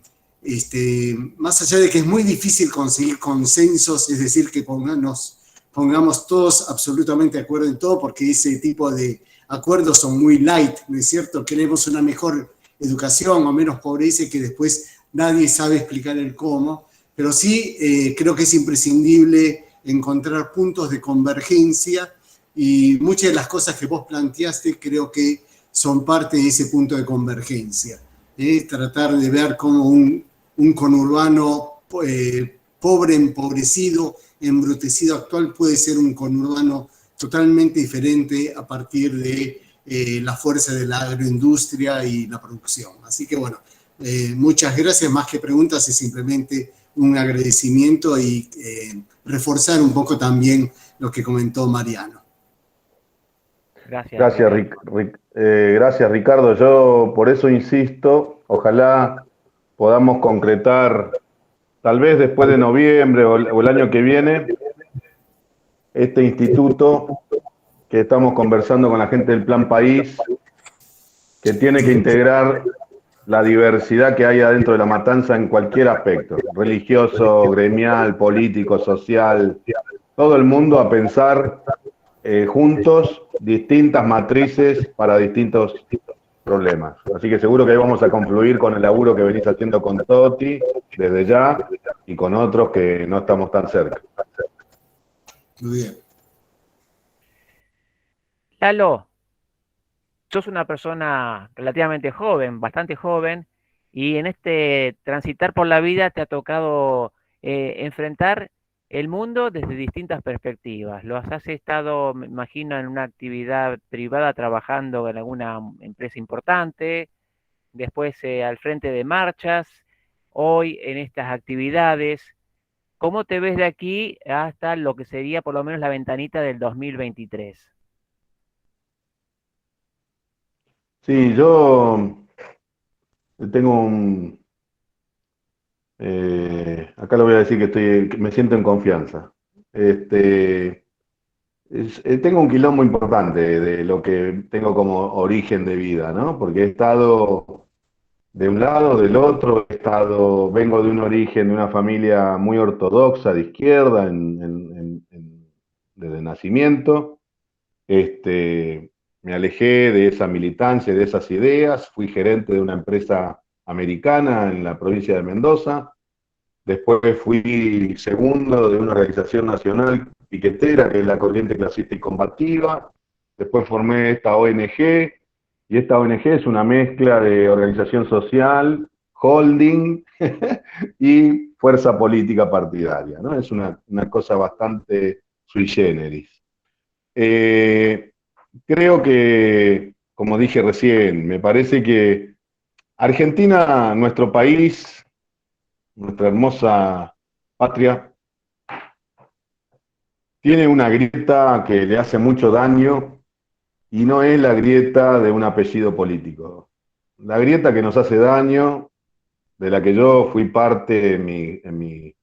más allá de que es muy difícil conseguir consensos, es decir, que pongamos todos absolutamente de acuerdo en todo, porque ese tipo de acuerdos son muy light, ¿no es cierto? Queremos una mejor educación o menos pobreza, que después nadie sabe explicar el cómo, pero sí creo que es imprescindible encontrar puntos de convergencia, y muchas de las cosas que vos planteaste creo que son parte de ese punto de convergencia. Tratar de ver cómo un conurbano pobre, empobrecido, embrutecido actual puede ser un conurbano totalmente diferente a partir de la fuerza de la agroindustria y la producción. Así que bueno, muchas gracias, más que preguntas, es simplemente un agradecimiento y reforzar un poco también lo que comentó Mariano. Gracias, gracias, Ricardo. Yo por eso insisto, ojalá podamos concretar, tal vez después de noviembre o el año que viene, este instituto que estamos conversando con la gente del Plan País, que tiene que integrar la diversidad que hay adentro de La Matanza en cualquier aspecto, religioso, gremial, político, social, todo el mundo a pensar juntos distintas matrices para distintos problemas. Así que seguro que ahí vamos a confluir con el laburo que venís haciendo con Toti desde ya y con otros que no estamos tan cerca. Muy bien. Lalo, sos una persona relativamente joven, bastante joven, y en este transitar por la vida te ha tocado enfrentar el mundo desde distintas perspectivas. Lo has estado, me imagino, en una actividad privada trabajando en alguna empresa importante, después al frente de marchas, hoy en estas actividades. ¿Cómo te ves de aquí hasta lo que sería por lo menos la ventanita del 2023? Sí, yo tengo acá lo voy a decir que me siento en confianza. Tengo un quilombo importante de lo que tengo como origen de vida, ¿no? Porque he estado de un lado, del otro, vengo de un origen, de una familia muy ortodoxa de izquierda desde nacimiento. Me alejé de esa militancia, de esas ideas, fui gerente de una empresa americana en la provincia de Mendoza, después fui segundo de una organización nacional piquetera, que es la Corriente Clasista y Combativa, después formé esta ONG, y esta ONG es una mezcla de organización social, holding y fuerza política partidaria, ¿no? Es una cosa bastante sui generis. Creo que, como dije recién, me parece que Argentina, nuestro país, nuestra hermosa patria, tiene una grieta que le hace mucho daño y no es la grieta de un apellido político. La grieta que nos hace daño, de la que yo fui parte en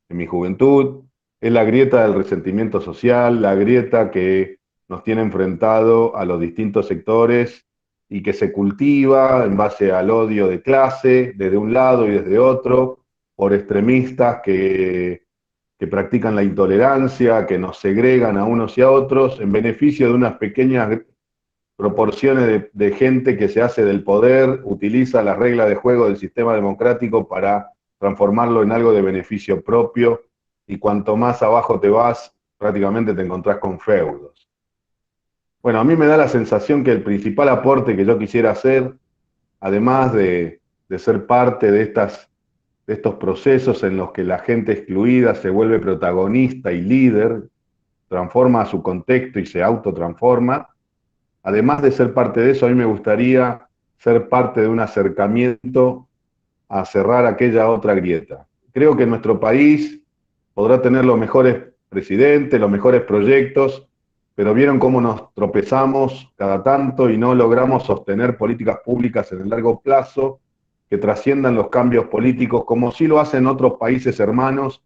mi juventud, es la grieta del resentimiento social, la grieta que nos tiene enfrentado a los distintos sectores y que se cultiva en base al odio de clase, desde un lado y desde otro, por extremistas que practican la intolerancia, que nos segregan a unos y a otros en beneficio de unas pequeñas proporciones de gente que se hace del poder, utiliza las reglas de juego del sistema democrático para transformarlo en algo de beneficio propio, y cuanto más abajo te vas, prácticamente te encontrás con feudos. Bueno, a mí me da la sensación que el principal aporte que yo quisiera hacer, además de ser parte de estos procesos en los que la gente excluida se vuelve protagonista y líder, transforma su contexto y se autotransforma, además de ser parte de eso, a mí me gustaría ser parte de un acercamiento a cerrar aquella otra grieta. Creo que nuestro país podrá tener los mejores presidentes, los mejores proyectos, pero vieron cómo nos tropezamos cada tanto y no logramos sostener políticas públicas en el largo plazo que trasciendan los cambios políticos, como sí lo hacen otros países hermanos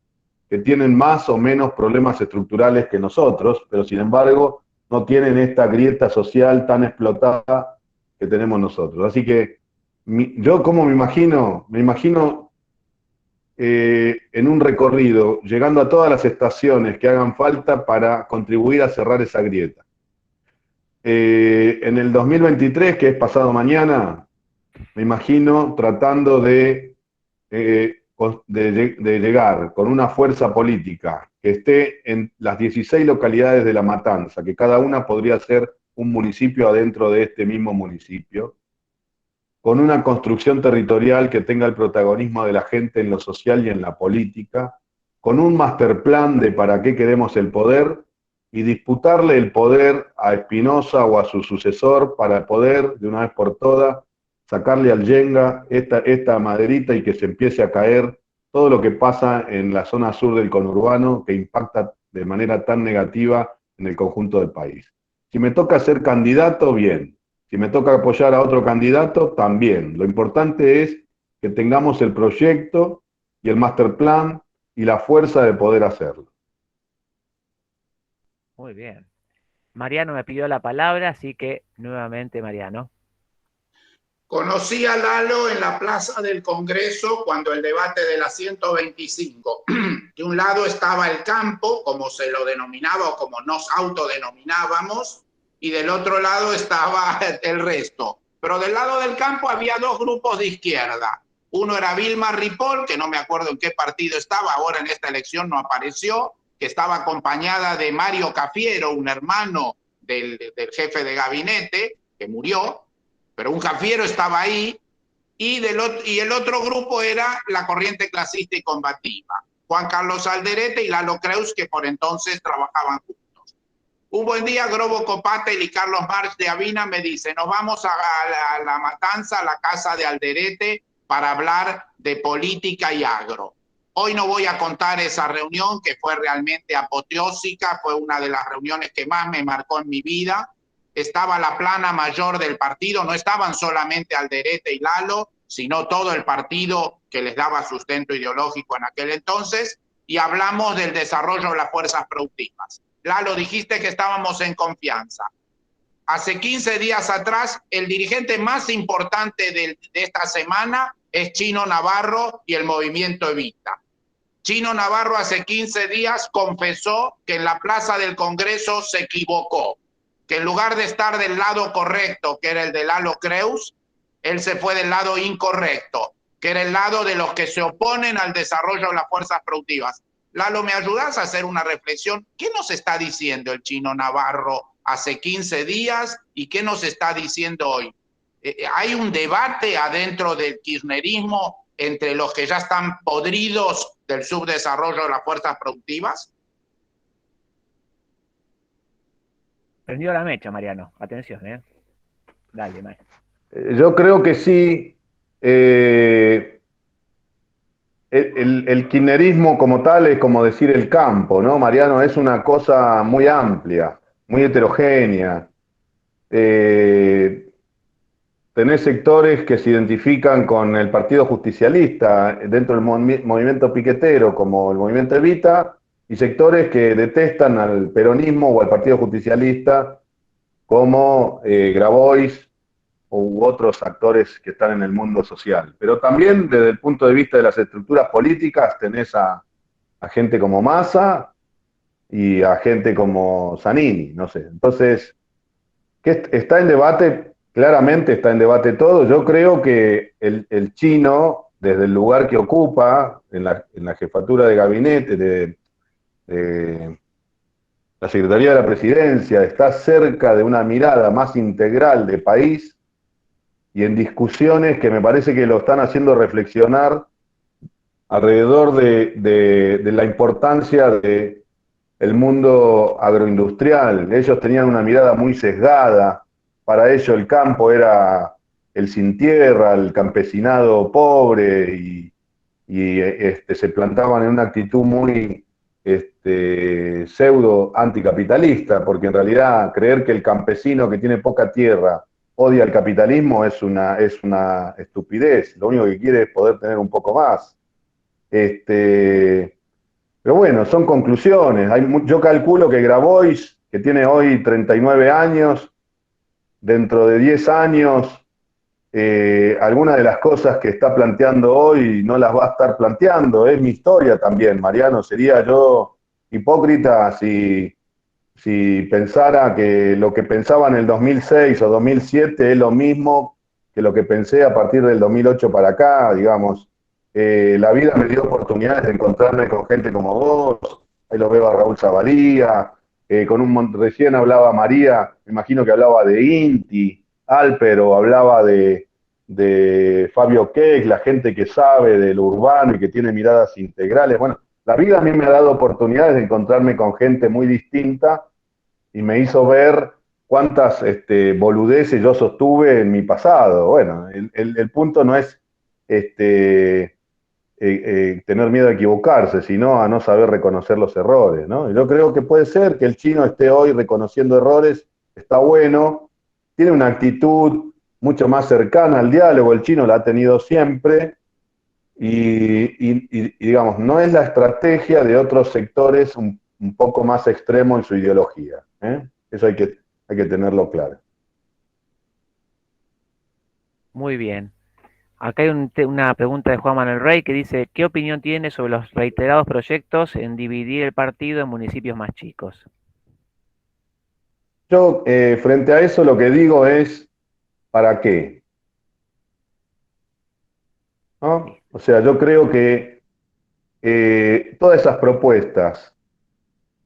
que tienen más o menos problemas estructurales que nosotros, pero sin embargo no tienen esta grieta social tan explotada que tenemos nosotros. Así que yo como me imagino en un recorrido, llegando a todas las estaciones que hagan falta para contribuir a cerrar esa grieta. En el 2023, que es pasado mañana, me imagino tratando de llegar con una fuerza política que esté en las 16 localidades de La Matanza, que cada una podría ser un municipio adentro de este mismo municipio, con una construcción territorial que tenga el protagonismo de la gente en lo social y en la política, con un master plan de para qué queremos el poder y disputarle el poder a Espinosa o a su sucesor para poder, de una vez por todas, sacarle al yenga esta maderita y que se empiece a caer todo lo que pasa en la zona sur del conurbano que impacta de manera tan negativa en el conjunto del país. Si me toca ser candidato, bien. Si me toca apoyar a otro candidato, también. Lo importante es que tengamos el proyecto y el master plan y la fuerza de poder hacerlo. Muy bien. Mariano me pidió la palabra, así que nuevamente Mariano. Conocí a Lalo en la Plaza del Congreso cuando el debate de la 125. De un lado estaba el campo, como se lo denominaba o como nos autodenominábamos, y del otro lado estaba el resto. Pero del lado del campo había dos grupos de izquierda. Uno era Vilma Ripoll, que no me acuerdo en qué partido estaba, ahora en esta elección no apareció, que estaba acompañada de Mario Cafiero, un hermano del jefe de gabinete, que murió, pero un Cafiero estaba ahí, y el otro grupo era la corriente clasista y combativa, Juan Carlos Alderete y Lalo Creus, que por entonces trabajaban juntos. Un buen día, Grobo Copátel y Carlos Marx de Avina me dicen, nos vamos a La Matanza, a la casa de Alderete, para hablar de política y agro. Hoy no voy a contar esa reunión, que fue realmente apoteósica, fue una de las reuniones que más me marcó en mi vida. Estaba la plana mayor del partido, no estaban solamente Alderete y Lalo, sino todo el partido que les daba sustento ideológico en aquel entonces, y hablamos del desarrollo de las fuerzas productivas. Lalo, dijiste que estábamos en confianza. Hace 15 días atrás, el dirigente más importante de esta semana es Chino Navarro y el movimiento Evita. Chino Navarro hace 15 días confesó que en la Plaza del Congreso se equivocó, que en lugar de estar del lado correcto, que era el de Lalo Creus, él se fue del lado incorrecto, que era el lado de los que se oponen al desarrollo de las fuerzas productivas. Lalo, ¿me ayudas a hacer una reflexión? ¿Qué nos está diciendo el Chino Navarro hace 15 días y qué nos está diciendo hoy? ¿Hay un debate adentro del kirchnerismo entre los que ya están podridos del subdesarrollo de las fuerzas productivas? Prendió la mecha, Mariano. Atención, Dale, maestro. Yo creo que sí. El kirchnerismo como tal es como decir el campo, ¿no, Mariano? Es una cosa muy amplia, muy heterogénea. Tenés sectores que se identifican con el Partido Justicialista dentro del movimiento piquetero, como el movimiento Evita, y sectores que detestan al peronismo o al Partido Justicialista, como Grabois u otros actores que están en el mundo social. Pero también desde el punto de vista de las estructuras políticas tenés a gente como Massa y a gente como Zanini, no sé. Entonces, ¿qué está en debate? Claramente está en debate todo. Yo creo que el chino, desde el lugar que ocupa en la jefatura de gabinete de la Secretaría de la Presidencia, está cerca de una mirada más integral de país y en discusiones que me parece que lo están haciendo reflexionar alrededor de la importancia de el mundo agroindustrial. Ellos tenían una mirada muy sesgada. Para ellos el campo era el sin tierra, el campesinado pobre y se plantaban en una actitud muy pseudo anticapitalista, porque en realidad creer que el campesino que tiene poca tierra odia el capitalismo es una estupidez. Lo único que quiere es poder tener un poco más. Pero bueno, son conclusiones. Yo calculo que Grabois, que tiene hoy 39 años, dentro de 10 años, algunas de las cosas que está planteando hoy no las va a estar planteando. Es mi historia también, Mariano. Sería yo hipócrita si pensara que lo que pensaba en el 2006 o 2007 es lo mismo que lo que pensé a partir del 2008 para acá, digamos. La vida me dio oportunidades de encontrarme con gente como vos, ahí lo veo a Raúl Zavalía, recién hablaba María, me imagino que hablaba de Inti, Alper, o hablaba de Fabio Keck, la gente que sabe de lo urbano y que tiene miradas integrales. Bueno, la vida a mí me ha dado oportunidades de encontrarme con gente muy distinta y me hizo ver cuántas boludeces yo sostuve en mi pasado. Bueno, el punto no es tener miedo a equivocarse, sino a no saber reconocer los errores, ¿no? Yo creo que puede ser que el chino esté hoy reconociendo errores, está bueno, tiene una actitud mucho más cercana al diálogo, el chino la ha tenido siempre, y digamos, no es la estrategia de otros sectores un poco más extremo en su ideología. Eso hay que tenerlo claro. Muy bien. Acá hay una pregunta de Juan Manuel Rey que dice, ¿qué opinión tiene sobre los reiterados proyectos en dividir el partido en municipios más chicos? Yo, frente a eso, lo que digo es, ¿para qué? ¿No? O sea, yo creo que todas esas propuestas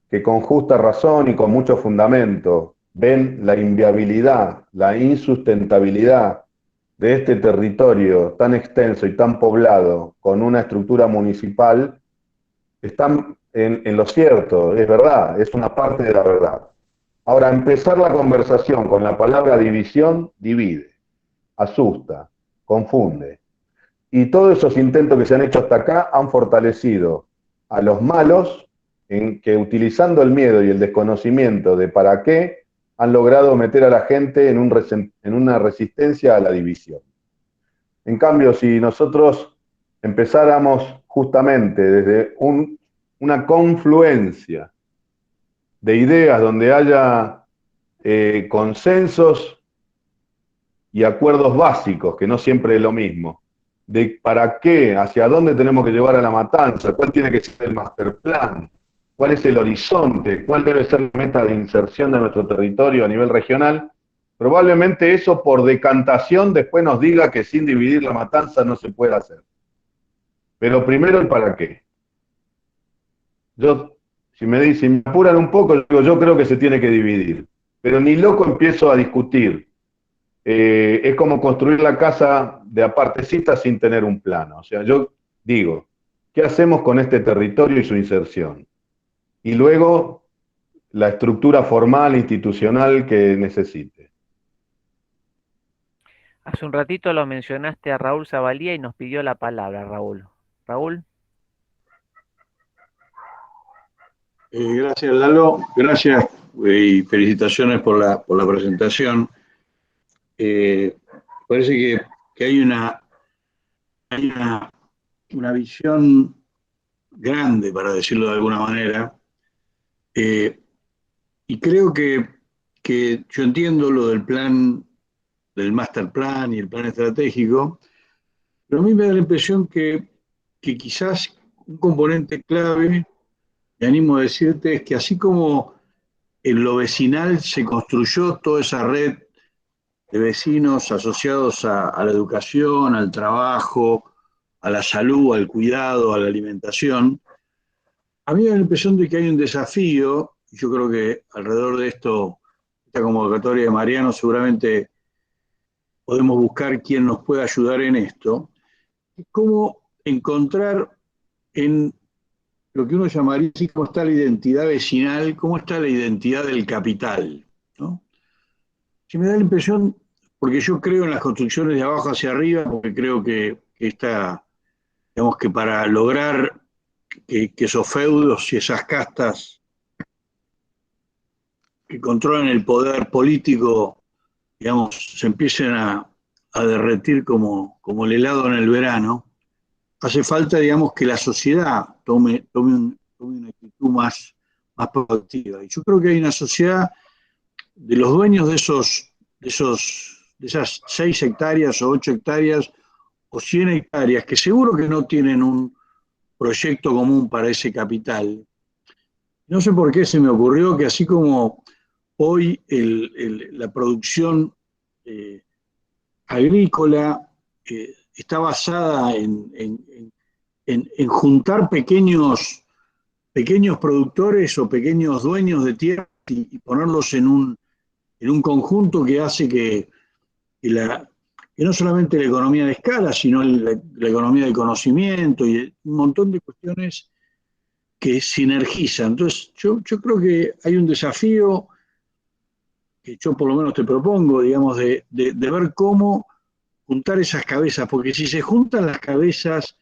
que con justa razón y con mucho fundamento ven la inviabilidad, la insustentabilidad de este territorio tan extenso y tan poblado con una estructura municipal, están en lo cierto, es verdad, es una parte de la verdad. Ahora, empezar la conversación con la palabra división divide, asusta, confunde. Y todos esos intentos que se han hecho hasta acá han fortalecido a los malos en que utilizando el miedo y el desconocimiento de para qué han logrado meter a la gente en una resistencia a la división. En cambio, si nosotros empezáramos justamente desde una confluencia de ideas donde haya consensos y acuerdos básicos, que no siempre es lo mismo, de para qué, hacia dónde tenemos que llevar a la matanza, cuál tiene que ser el master plan, cuál es el horizonte, cuál debe ser la meta de inserción de nuestro territorio a nivel regional, probablemente eso por decantación después nos diga que sin dividir la matanza no se puede hacer. Pero primero el para qué. Yo, si me apuran un poco, digo, yo creo que se tiene que dividir. Pero ni loco empiezo a discutir. Es como construir la casa de a partecitas sin tener un plano. O sea, yo digo, ¿qué hacemos con este territorio y su inserción? Y luego la estructura formal, institucional que necesite. Hace un ratito lo mencionaste a Raúl Zavalía y nos pidió la palabra, Raúl. Raúl. Gracias, Lalo. Gracias y felicitaciones por la presentación. Parece que hay una visión grande, para decirlo de alguna manera, y creo que yo entiendo lo del plan, del master plan y el plan estratégico, pero a mí me da la impresión que quizás un componente clave, me animo a decirte, es que así como en lo vecinal se construyó toda esa red de vecinos asociados a la educación, al trabajo, a la salud, al cuidado, a la alimentación, a mí me da la impresión de que hay un desafío, y yo creo que alrededor de esto, esta convocatoria de Mariano, seguramente podemos buscar quién nos puede ayudar en esto, cómo encontrar en lo que uno llamaría así, cómo está la identidad vecinal, cómo está la identidad del capital, ¿no? Que me da la impresión, porque yo creo en las construcciones de abajo hacia arriba, porque creo que esta, digamos que para lograr que esos feudos y esas castas que controlan el poder político, digamos, se empiecen a derretir como el helado en el verano, hace falta, digamos, que la sociedad tome una actitud más proactiva. Y yo creo que hay una sociedad de los dueños de esas 6 hectáreas o 8 hectáreas o 100 hectáreas, que seguro que no tienen un proyecto común para ese capital. No sé por qué se me ocurrió que así como hoy la producción eh, agrícola está basada en juntar pequeños productores o pequeños dueños de tierra y ponerlos en un conjunto que hace que no solamente la economía de escala, sino la economía del conocimiento y un montón de cuestiones que sinergizan. Entonces, yo creo que hay un desafío que yo por lo menos te propongo, digamos, de ver cómo juntar esas cabezas, porque si se juntan las cabezas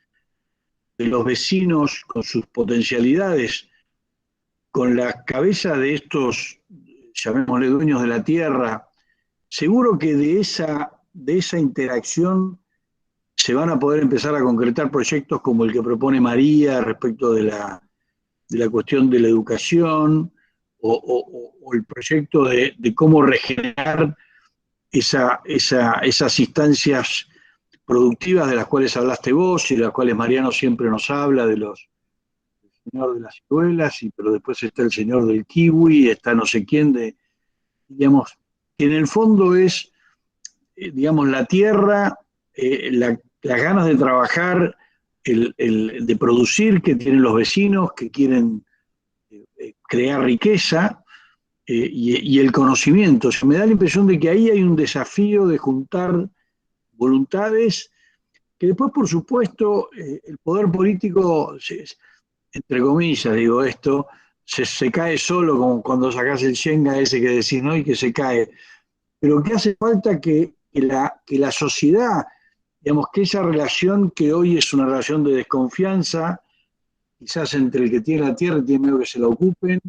de los vecinos con sus potencialidades, con la cabeza de estos, llamémosle dueños de la tierra, seguro que de esa interacción se van a poder empezar a concretar proyectos como el que propone María respecto de la cuestión de la educación o el proyecto de cómo regenerar esas instancias productivas de las cuales hablaste vos y de las cuales Mariano siempre nos habla, del señor de las ciruelas, pero después está el señor del kiwi, está no sé quién, digamos, que en el fondo es, digamos, la tierra, las ganas de trabajar, de producir que tienen los vecinos, que quieren crear riqueza, y el conocimiento. O sea, me da la impresión de que ahí hay un desafío de juntar voluntades, que después, por supuesto, el poder político, entre comillas digo esto, se cae solo, como cuando sacás el Shenga ese que decís, ¿no? Y que se cae. Pero que hace falta que la sociedad, digamos, que esa relación que hoy es una relación de desconfianza, quizás entre el que tiene la tierra y tiene miedo que se la ocupen,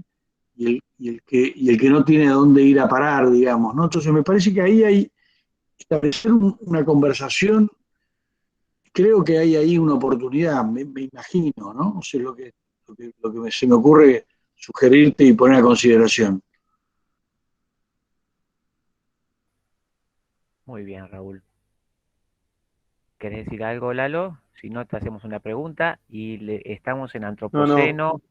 y el que no tiene a dónde ir a parar, digamos, ¿no? Entonces me parece que ahí hay establecer una conversación, creo que hay ahí una oportunidad, me imagino, ¿no? O sea, lo que se me ocurre sugerirte y poner a consideración. Muy bien, Raúl. ¿Querés decir algo, Lalo? Si no, te hacemos una pregunta y estamos en No, no, Antropoceno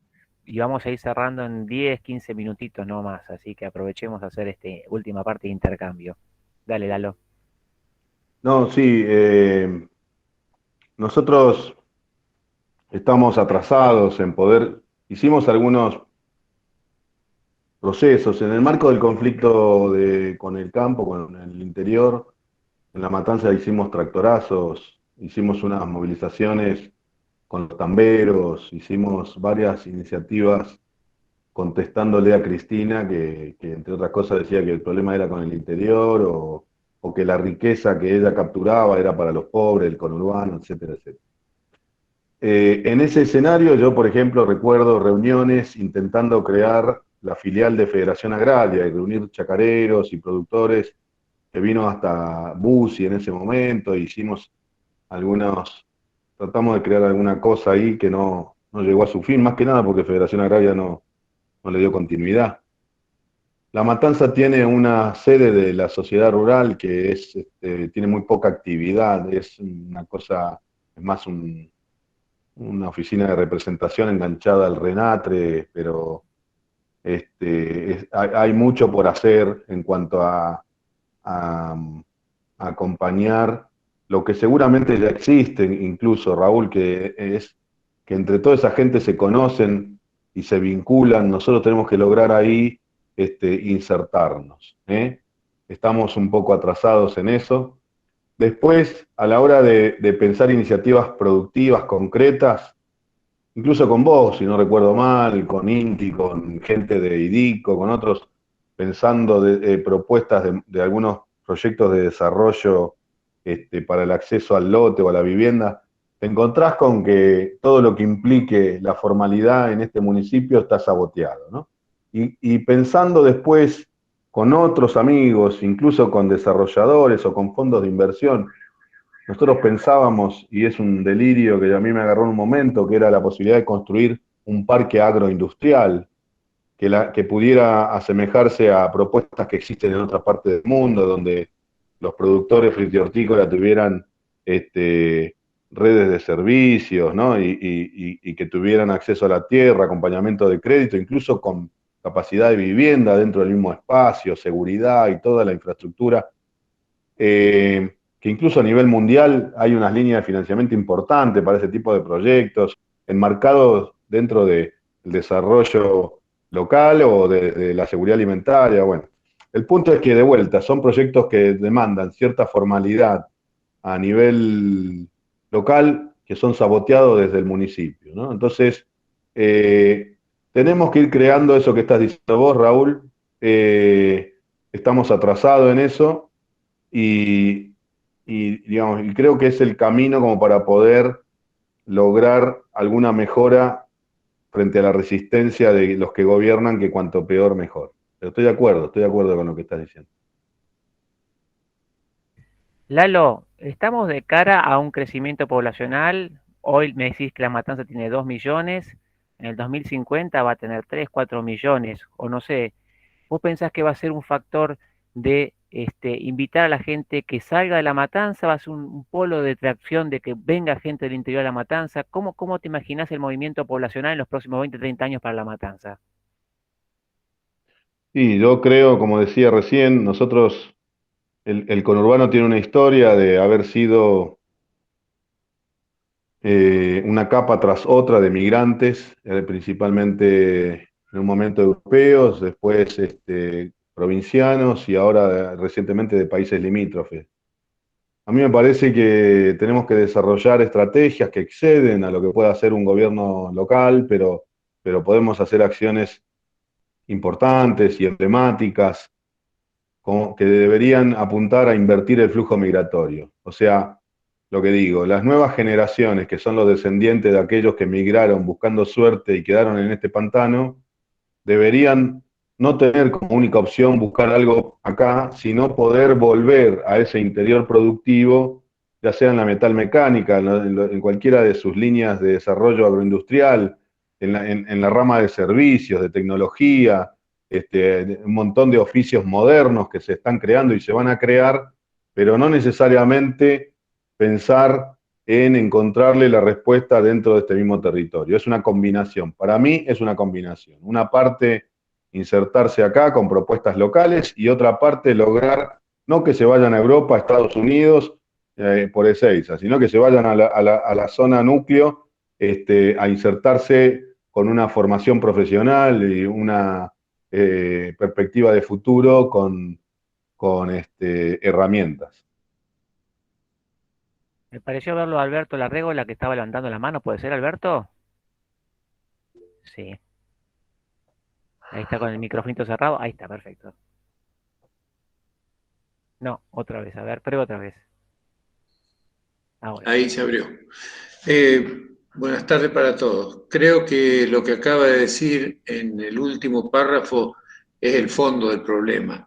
y vamos a ir cerrando en 10, 15 minutitos no más, así que aprovechemos a hacer esta última parte de intercambio. Dale, Lalo. no, sí. Nosotros estamos atrasados en poder, hicimos algunos procesos en el marco del conflicto con el campo, con el interior. En La Matanza hicimos tractorazos, hicimos unas movilizaciones con los tamberos, hicimos varias iniciativas contestándole a Cristina que entre otras cosas decía que el problema era con el interior o que la riqueza que ella capturaba era para los pobres, el conurbano, etcétera, etcétera. En ese escenario yo, por ejemplo, recuerdo reuniones intentando crear la filial de Federación Agraria y reunir chacareros y productores que vino hasta Bussi en ese momento, hicimos algunos, tratamos de crear alguna cosa ahí que no no llegó a su fin, más que nada porque Federación Agraria no le dio continuidad. La Matanza tiene una sede de la sociedad rural que tiene muy poca actividad, es una cosa, es más una oficina de representación enganchada al RENATRE, pero hay mucho por hacer en cuanto a acompañar lo que seguramente ya existe, incluso, Raúl, que es que entre toda esa gente se conocen y se vinculan. Nosotros tenemos que lograr ahí insertarnos, ¿eh? Estamos un poco atrasados en eso. Después, a la hora de pensar iniciativas productivas, concretas, incluso con vos, si no recuerdo mal, con INTI, con gente de IDICO, con otros, pensando propuestas de algunos proyectos de desarrollo para el acceso al lote o a la vivienda, te encontrás con que todo lo que implique la formalidad en este municipio está saboteado, ¿no? Y pensando después con otros amigos, incluso con desarrolladores o con fondos de inversión, nosotros pensábamos, y es un delirio que a mí me agarró en un momento, que era la posibilidad de construir un parque agroindustrial que pudiera asemejarse a propuestas que existen en otras partes del mundo, donde los productores frutihortícolas tuvieran redes de servicios, ¿no? Y que tuvieran acceso a la tierra, acompañamiento de crédito, incluso con capacidad de vivienda dentro del mismo espacio, seguridad y toda la infraestructura. Que incluso a nivel mundial hay unas líneas de financiamiento importantes para ese tipo de proyectos, enmarcados dentro del desarrollo local o de la seguridad alimentaria. Bueno, el punto es que, de vuelta, son proyectos que demandan cierta formalidad a nivel local que son saboteados desde el municipio, ¿no? Entonces, tenemos que ir creando eso que estás diciendo vos, Raúl. Estamos atrasados en eso digamos, y creo que es el camino como para poder lograr alguna mejora frente a la resistencia de los que gobiernan, que cuanto peor mejor. Pero estoy de acuerdo con lo que estás diciendo. Lalo, estamos de cara a un crecimiento poblacional. Hoy me decís que La Matanza tiene 2 millones, en el 2050 va a tener 3, 4 millones, o no sé. ¿Vos pensás que va a ser un factor de invitar a la gente que salga de La Matanza? ¿Va a ser un polo de atracción de que venga gente del interior de La Matanza? ¿Cómo te imaginás el movimiento poblacional en los próximos 20, 30 años para La Matanza? Sí, yo creo, como decía recién, nosotros, el conurbano tiene una historia de haber sido una capa tras otra de migrantes, principalmente en un momento europeos, después provincianos y ahora recientemente de países limítrofes. A mí me parece que tenemos que desarrollar estrategias que exceden a lo que pueda hacer un gobierno local, pero podemos hacer acciones importantes y emblemáticas que deberían apuntar a invertir el flujo migratorio. O sea, lo que digo, las nuevas generaciones, que son los descendientes de aquellos que migraron buscando suerte y quedaron en este pantano, deberían no tener como única opción buscar algo acá, sino poder volver a ese interior productivo, ya sea en la metalmecánica, en cualquiera de sus líneas de desarrollo agroindustrial, en la rama de servicios, de tecnología, un montón de oficios modernos que se están creando y se van a crear, pero no necesariamente pensar en encontrarle la respuesta dentro de este mismo territorio. Es una combinación. Para mí es una combinación. Una parte, insertarse acá con propuestas locales, y otra parte, lograr no que se vayan a Europa, a Estados Unidos, por Ezeiza, sino que se vayan a la zona núcleo a insertarse con una formación profesional y una perspectiva de futuro con herramientas. Me pareció verlo a Alberto Larrego, que estaba levantando la mano. ¿Puede ser, Alberto? Sí. Ahí está con el microfonito cerrado. Ahí está, perfecto. No, otra vez. A ver, prueba otra vez. Ahora. Ahí se abrió. Buenas tardes para todos. Creo que lo que acaba de decir en el último párrafo es el fondo del problema.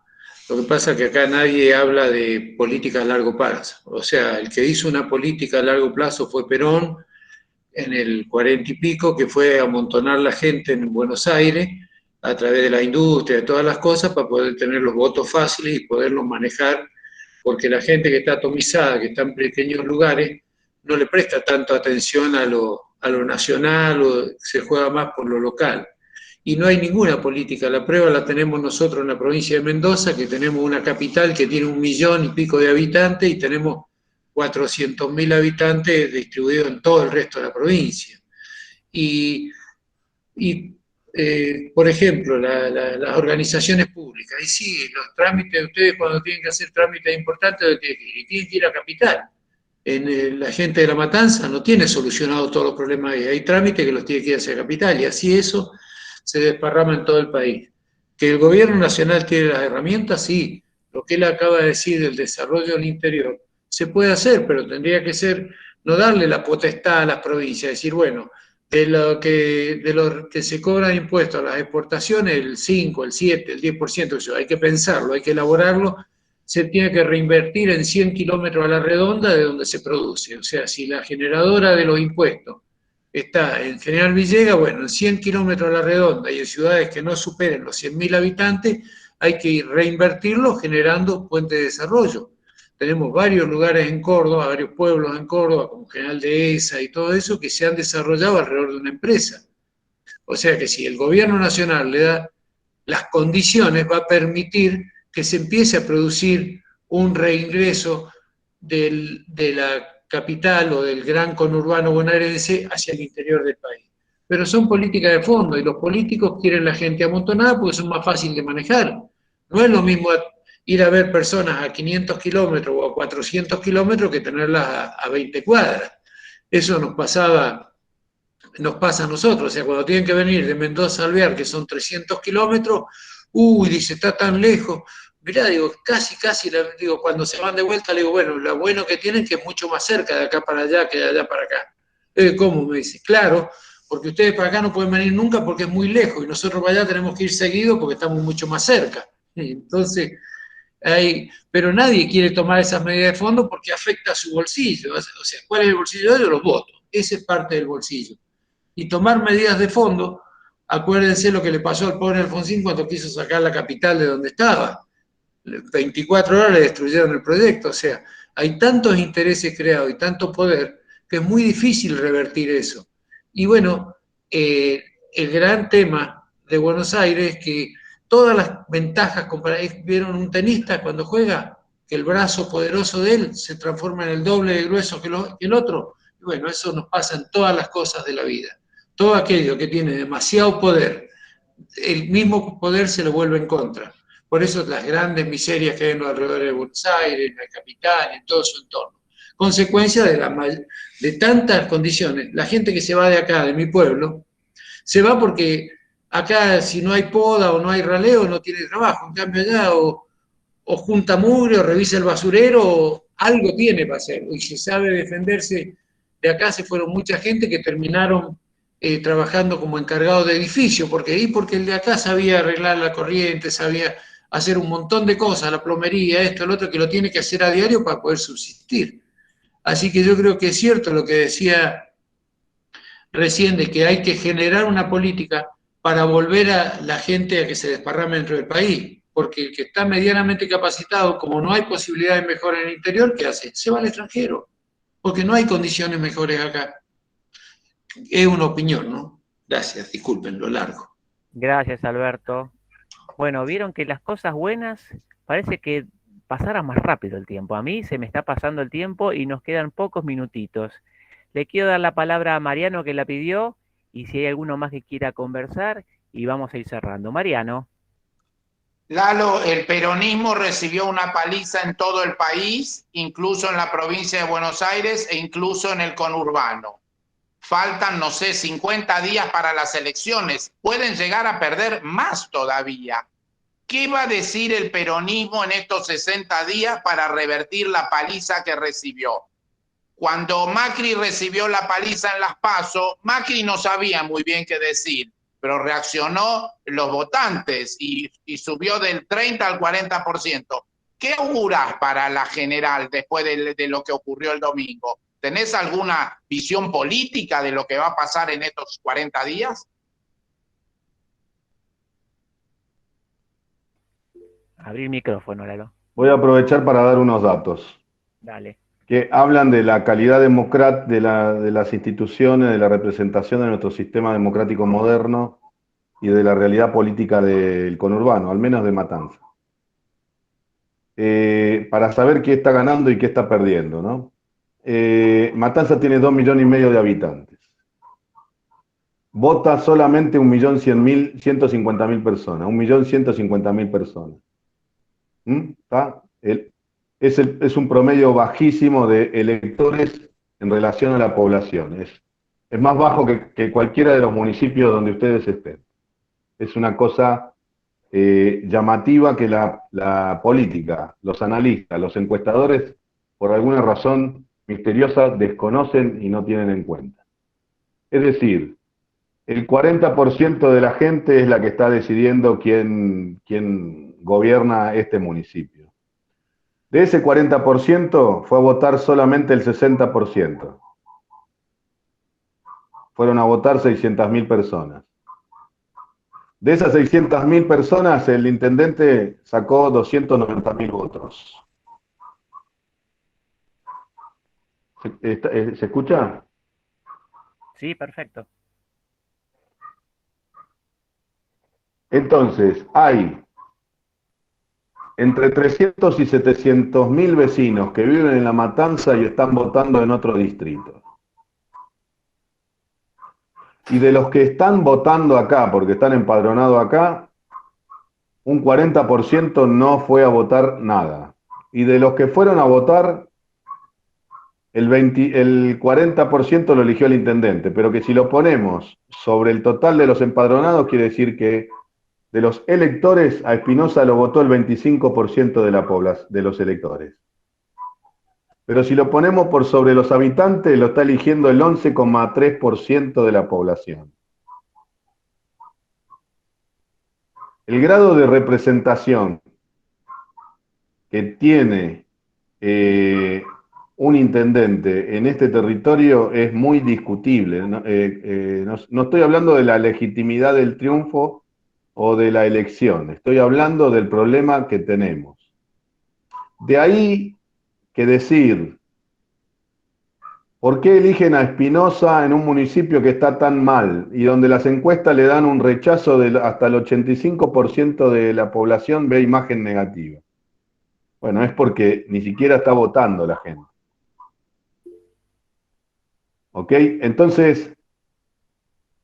Lo que pasa es que acá nadie habla de política a largo plazo. O sea, el que hizo una política a largo plazo fue Perón, en el 40 y pico, que fue amontonar la gente en Buenos Aires a través de la industria, de todas las cosas, para poder tener los votos fáciles y poderlos manejar, porque la gente que está atomizada, que está en pequeños lugares, no le presta tanto atención a lo nacional, o se juega más por lo local. Y no hay ninguna política. La prueba la tenemos nosotros en la provincia de Mendoza, que tenemos una capital que tiene 1 millón y pico de habitantes y tenemos 400.000 habitantes distribuidos en todo el resto de la provincia. Por ejemplo, las organizaciones públicas, y sí, los trámites, ustedes cuando tienen que hacer trámites importantes, tienen que ir a capital. La gente de La Matanza no tiene solucionado todos los problemas ahí. Hay trámites que los tiene que ir hacia capital, y así eso se desparrama en todo el país. ¿Que el gobierno nacional tiene las herramientas? Sí. Lo que él acaba de decir del desarrollo del interior se puede hacer, pero tendría que ser, no darle la potestad a las provincias, decir, bueno, de lo que se cobra impuestos a las exportaciones, el 5, el 7, el 10%, eso hay que pensarlo, hay que elaborarlo, se tiene que reinvertir en 100 kilómetros a la redonda de donde se produce. O sea, si la generadora de los impuestos está en General Villegas, bueno, en 100 kilómetros a la redonda y en ciudades que no superen los 100.000 habitantes, hay que reinvertirlo generando puentes de desarrollo. Tenemos varios lugares en Córdoba, varios pueblos en Córdoba, como General Dehesa y todo eso, que se han desarrollado alrededor de una empresa. O sea que si el gobierno nacional le da las condiciones, va a permitir que se empiece a producir un reingreso de la capital o del gran conurbano bonaerense hacia el interior del país. Pero son políticas de fondo y los políticos quieren la gente amontonada porque son más fáciles de manejar. No es lo mismo ir a ver personas a 500 kilómetros o a 400 kilómetros que tenerlas a 20 cuadras. Eso nos pasa a nosotros. O sea, cuando tienen que venir de Mendoza a Alvear, que son 300 kilómetros, dice, está tan lejos. Mirá, digo, casi, digo, cuando se van de vuelta, le digo, bueno, lo bueno que tienen es que es mucho más cerca de acá para allá que de allá para acá. ¿Cómo? Me dice, claro, porque ustedes para acá no pueden venir nunca porque es muy lejos y nosotros para allá tenemos que ir seguido porque estamos mucho más cerca. Entonces, pero nadie quiere tomar esas medidas de fondo porque afecta a su bolsillo. O sea, ¿cuál es el bolsillo de ellos? Los votos. Esa es parte del bolsillo. Y tomar medidas de fondo, acuérdense lo que le pasó al pobre Alfonsín cuando quiso sacar la capital de donde estaba. 24 horas le destruyeron el proyecto. O sea, hay tantos intereses creados y tanto poder que es muy difícil revertir eso. Y bueno, el gran tema de Buenos Aires es que todas las ventajas comparadas, ¿vieron un tenista cuando juega? Que el brazo poderoso de él se transforma en el doble de grueso que el otro. Y bueno, eso nos pasa en todas las cosas de la vida. Todo aquello que tiene demasiado poder, el mismo poder se lo vuelve en contra. Por eso las grandes miserias que hay en los alrededores de Buenos Aires, en la capital, en todo su entorno. Consecuencia de tantas condiciones. La gente que se va de acá, de mi pueblo, se va porque acá si no hay poda o no hay raleo no tiene trabajo. En cambio allá o junta mugre o revisa el basurero o algo tiene para hacer. Y si sabe defenderse, de acá se fueron mucha gente que terminaron trabajando como encargados de edificio. Porque el de acá sabía arreglar la corriente, sabía hacer un montón de cosas, la plomería, esto, el otro, que lo tiene que hacer a diario para poder subsistir. Así que yo creo que es cierto lo que decía recién, de que hay que generar una política para volver a la gente a que se desparrame dentro del país, porque el que está medianamente capacitado, como no hay posibilidad de mejora en el interior, ¿qué hace? Se va al extranjero, porque no hay condiciones mejores acá. Es una opinión, ¿no? Gracias, disculpen lo largo. Gracias, Alberto. Bueno, vieron que las cosas buenas parece que pasara más rápido el tiempo. A mí se me está pasando el tiempo y nos quedan pocos minutitos. Le quiero dar la palabra a Mariano que la pidió y si hay alguno más que quiera conversar y vamos a ir cerrando. Mariano. Lalo, el peronismo recibió una paliza en todo el país, incluso en la provincia de Buenos Aires e incluso en el conurbano. Faltan, no sé, 50 días para las elecciones. Pueden llegar a perder más todavía. ¿Qué va a decir el peronismo en estos 60 días para revertir la paliza que recibió? Cuando Macri recibió la paliza en las PASO, Macri no sabía muy bien qué decir, pero reaccionó los votantes y subió del 30 al 40%. ¿Qué auguras para la general después de lo que ocurrió el domingo? ¿Tenés alguna visión política de lo que va a pasar en estos 40 días? Abrir micrófono, Lalo. Voy a aprovechar para dar unos datos Dale. que hablan de la calidad democrática de las instituciones, de la representación de nuestro sistema democrático moderno y de la realidad política del conurbano, al menos de Matanza. Para saber qué está ganando y qué está perdiendo, ¿no? Matanza tiene 2,5 millones de habitantes. Vota solamente 1.150.000 personas, 1.150.000 personas. ¿Está? Es un promedio bajísimo de electores en relación a la población. Es más bajo que cualquiera de los municipios donde ustedes estén. Es una cosa llamativa que la política, los analistas, los encuestadores, por alguna razón misteriosa, desconocen y no tienen en cuenta. Es decir, el 40% de la gente es la que está decidiendo quién gobierna este municipio. De ese 40% fue a votar solamente el 60%. Fueron a votar 600.000 personas. De esas 600.000 personas, el intendente sacó 290.000 votos. ¿Se escucha? Sí, perfecto. Entonces, hay entre 300 y 700.000 vecinos que viven en La Matanza y están votando en otro distrito. Y de los que están votando acá, porque están empadronados acá, un 40% no fue a votar nada. Y de los que fueron a votar, el 40% lo eligió el intendente, pero que si lo ponemos sobre el total de los empadronados, quiere decir que de los electores, a Espinosa lo votó el 25% de la población, de los electores. Pero si lo ponemos por sobre los habitantes, lo está eligiendo el 11,3% de la población. El grado de representación que tiene un intendente en este territorio es muy discutible. No estoy hablando de la legitimidad del triunfo o de la elección, estoy hablando del problema que tenemos. De ahí que decir, ¿por qué eligen a Espinosa en un municipio que está tan mal y donde las encuestas le dan un rechazo de hasta el 85% de la población ve imagen negativa? Bueno, es porque ni siquiera está votando la gente. ¿Ok? Entonces,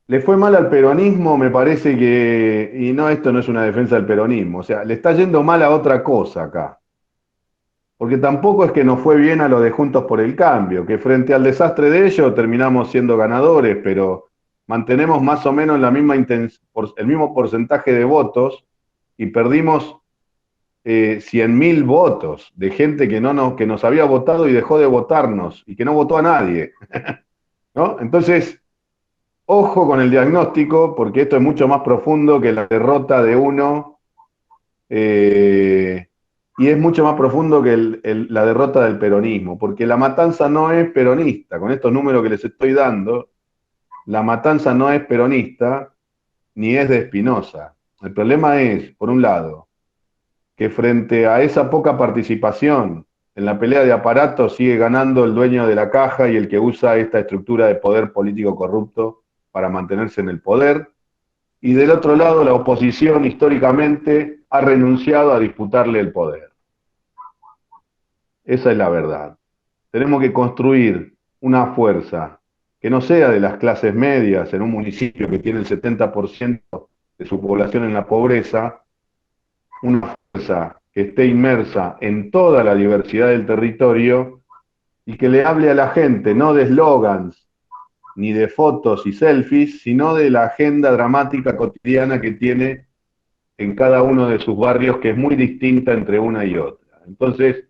le fue mal al peronismo, me parece que, y no, esto no es una defensa del peronismo, o sea, le está yendo mal a otra cosa acá. Porque tampoco es que nos fue bien a lo de Juntos por el Cambio, que frente al desastre de ellos terminamos siendo ganadores, pero mantenemos más o menos el mismo porcentaje de votos y perdimos 100.000 votos de gente que nos había votado y dejó de votarnos y que no votó a nadie. ¿No? Entonces, ojo con el diagnóstico, porque esto es mucho más profundo que la derrota de uno. Y es mucho más profundo que la derrota del peronismo, porque La Matanza no es peronista. Con estos números que les estoy dando, La Matanza no es peronista, ni es de Espinosa. El problema es, por un lado, que frente a esa poca participación en la pelea de aparatos sigue ganando el dueño de la caja y el que usa esta estructura de poder político corrupto para mantenerse en el poder. Y del otro lado, la oposición históricamente ha renunciado a disputarle el poder. Esa es la verdad. Tenemos que construir una fuerza que no sea de las clases medias en un municipio que tiene el 70% de su población en la pobreza, una fuerza que esté inmersa en toda la diversidad del territorio y que le hable a la gente no de eslogans ni de fotos y selfies, sino de la agenda dramática cotidiana que tiene en cada uno de sus barrios, que es muy distinta entre una y otra. Entonces,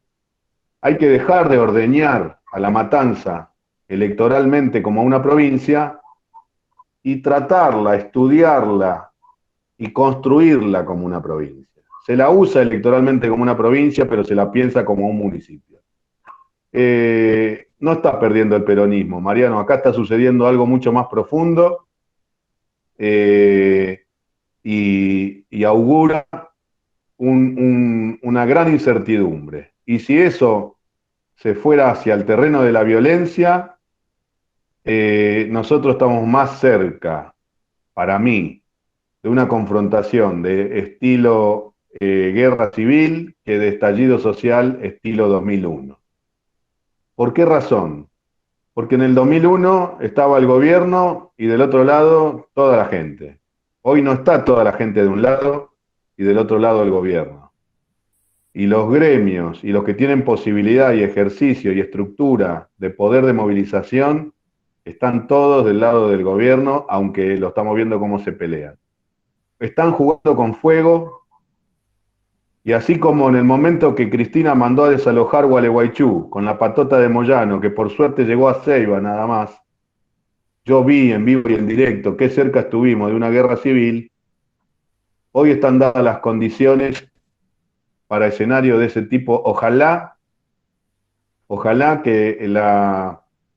hay que dejar de ordeñar a La Matanza electoralmente como una provincia y tratarla, estudiarla y construirla como una provincia. Se la usa electoralmente como una provincia, pero se la piensa como un municipio. no está perdiendo el peronismo, Mariano. Acá está sucediendo algo mucho más profundo y augura una gran incertidumbre. Y si eso se fuera hacia el terreno de la violencia, nosotros estamos más cerca, para mí, de una confrontación de estilo guerra civil que de estallido social estilo 2001. ¿Por qué razón? Porque en el 2001 estaba el gobierno y del otro lado toda la gente. Hoy no está toda la gente de un lado y del otro lado el gobierno. Y los gremios y los que tienen posibilidad y ejercicio y estructura de poder de movilización están todos del lado del gobierno, aunque lo estamos viendo cómo se pelean. Están jugando con fuego y así como en el momento que Cristina mandó a desalojar Gualeguaychú con la patota de Moyano, que por suerte llegó a Ceiba nada más, yo vi en vivo y en directo qué cerca estuvimos de una guerra civil. Hoy están dadas las condiciones para escenario de ese tipo. Ojalá que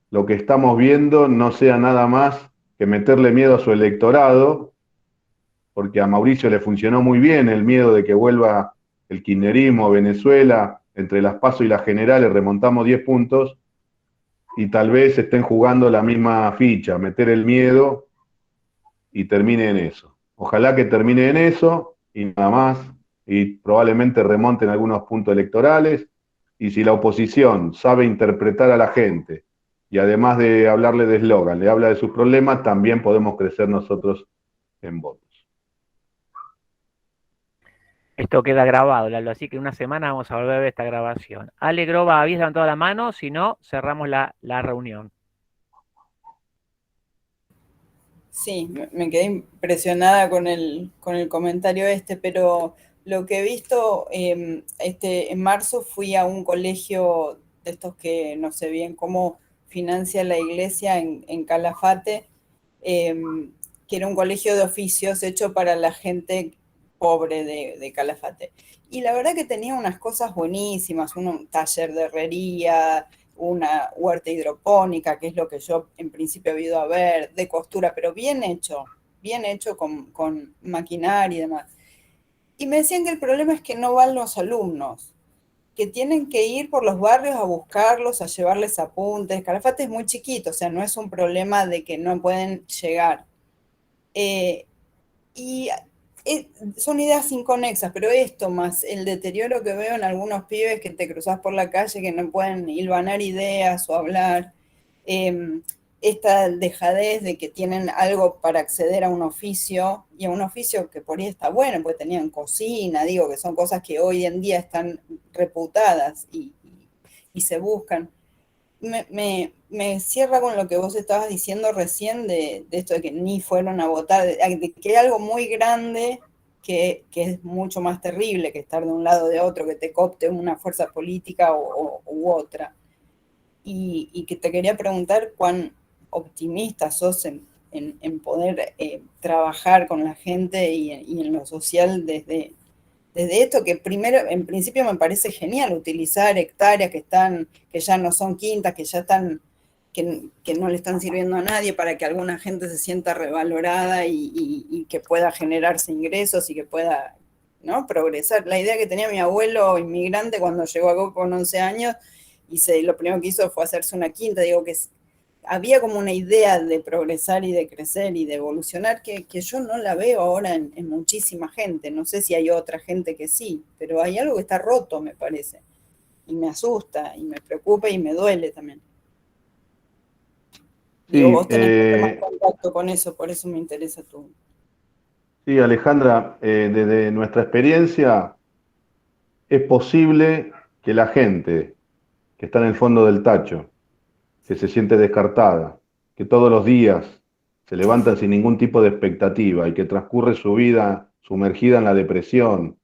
lo que estamos viendo no sea nada más que meterle miedo a su electorado, porque a Mauricio le funcionó muy bien el miedo de que vuelva el kirchnerismo a Venezuela. Entre las PASO y las generales remontamos 10 puntos y tal vez estén jugando la misma ficha, meter el miedo y termine en eso. Ojalá que termine en eso y nada más, y probablemente remonten algunos puntos electorales. Y si la oposición sabe interpretar a la gente y además de hablarle de eslogan, le habla de sus problemas, también podemos crecer nosotros en votos. Esto queda grabado, Lalo, así que en una semana vamos a volver a ver esta grabación. Ale Groba, ¿habías levantado la mano? Si no, cerramos la reunión. Sí, me quedé impresionada con el comentario pero lo que he visto, en marzo fui a un colegio de estos que no sé bien cómo financia la iglesia en Calafate, que era un colegio de oficios hecho para la gente pobre de Calafate. Y la verdad que tenía unas cosas buenísimas, un taller de herrería, una huerta hidropónica, que es lo que yo en principio he ido a ver, de costura, pero bien hecho con maquinaria y demás. Y me decían que el problema es que no van los alumnos, que tienen que ir por los barrios a buscarlos, a llevarles apuntes. Calafate es muy chiquito, o sea, no es un problema de que no pueden llegar. Y son ideas inconexas, pero esto más el deterioro que veo en algunos pibes que te cruzas por la calle que no pueden hilvanar ideas o hablar, esta dejadez de que tienen algo para acceder a un oficio, y a un oficio que por ahí está bueno, porque tenían cocina, digo, que son cosas que hoy en día están reputadas y se buscan. Me cierra con lo que vos estabas diciendo recién de esto de que ni fueron a votar, de que hay algo muy grande que es mucho más terrible que estar de un lado o de otro, que te coopte una fuerza política u otra. Y que te quería preguntar cuán optimista sos en poder trabajar con la gente y en lo social desde esto, que primero, en principio me parece genial utilizar hectáreas que ya no son quintas, que ya están, que no le están sirviendo a nadie, para que alguna gente se sienta revalorada y que pueda generarse ingresos y que pueda, ¿no?, progresar. La idea que tenía mi abuelo inmigrante cuando llegó acá con 11 años, lo primero que hizo fue hacerse una quinta, digo que había como una idea de progresar y de crecer y de evolucionar que yo no la veo ahora en muchísima gente. No sé si hay otra gente que sí, pero hay algo que está roto, me parece. Y me asusta, y me preocupa, y me duele también. Digo, Sí, vos tenés mucho más contacto con eso, por eso me interesa tú. sí, Alejandra, desde nuestra experiencia es posible que la gente que está en el fondo del tacho, que se siente descartada, que todos los días se levanta sin ningún tipo de expectativa y que transcurre su vida sumergida en la depresión,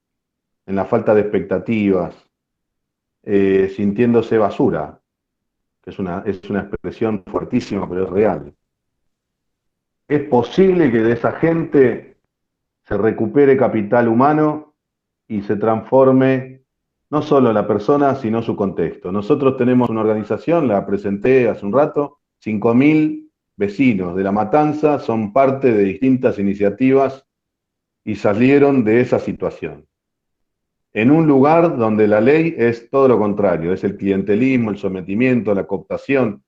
en la falta de expectativas, sintiéndose basura, que es una expresión fuertísima, pero es real. Es posible que de esa gente se recupere capital humano y se transforme no solo la persona, sino su contexto. Nosotros tenemos una organización, la presenté hace un rato, 5.000 vecinos de La Matanza son parte de distintas iniciativas y salieron de esa situación. En un lugar donde la ley es todo lo contrario, es el clientelismo, el sometimiento, la cooptación.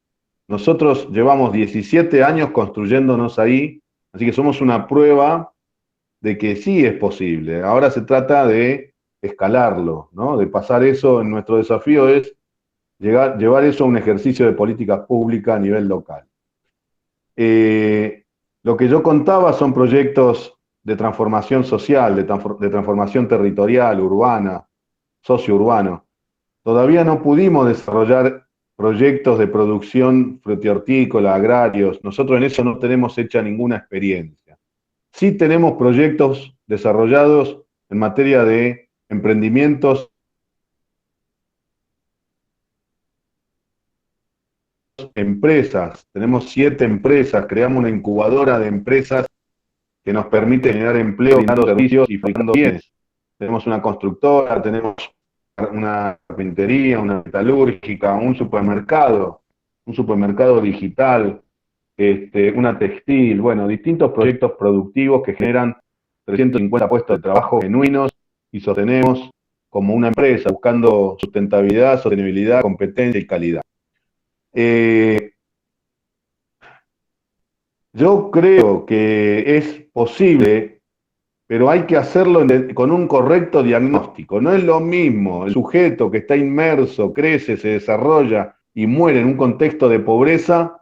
Nosotros llevamos 17 años construyéndonos ahí, así que somos una prueba de que sí es posible. Ahora se trata de escalarlo, ¿no? De pasar eso. Nuestro desafío es llevar eso a un ejercicio de política pública a nivel local. Lo que yo contaba son proyectos de transformación social, de transformación territorial, urbana, socio-urbano. Todavía no pudimos desarrollar proyectos de producción frutihortícola, agrarios. Nosotros en eso no tenemos hecha ninguna experiencia. Sí tenemos proyectos desarrollados en materia de emprendimientos, empresas. Tenemos 7 empresas, creamos una incubadora de empresas que nos permite generar empleo, brindando servicios y fabricando bienes. Tenemos una constructora, tenemos una carpintería, una metalúrgica, un supermercado digital, una textil, bueno, distintos proyectos productivos que generan 350 puestos de trabajo genuinos y sostenemos como una empresa buscando sustentabilidad, sostenibilidad, competencia y calidad. Yo creo que es posible, pero hay que hacerlo con un correcto diagnóstico. No es lo mismo el sujeto que está inmerso, crece, se desarrolla y muere en un contexto de pobreza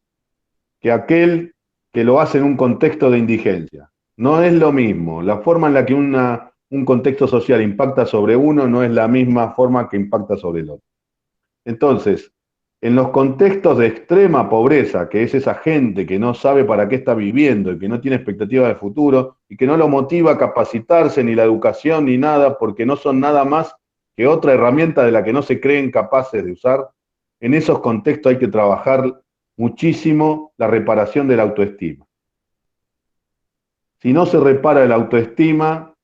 que aquel que lo hace en un contexto de indigencia. No es lo mismo. La forma en la que un contexto social impacta sobre uno no es la misma forma que impacta sobre el otro. Entonces, en los contextos de extrema pobreza, que es esa gente que no sabe para qué está viviendo y que no tiene expectativa de futuro y que no lo motiva a capacitarse ni la educación ni nada porque no son nada más que otra herramienta de la que no se creen capaces de usar, en esos contextos hay que trabajar muchísimo la reparación de la autoestima. Si no se repara la autoestima,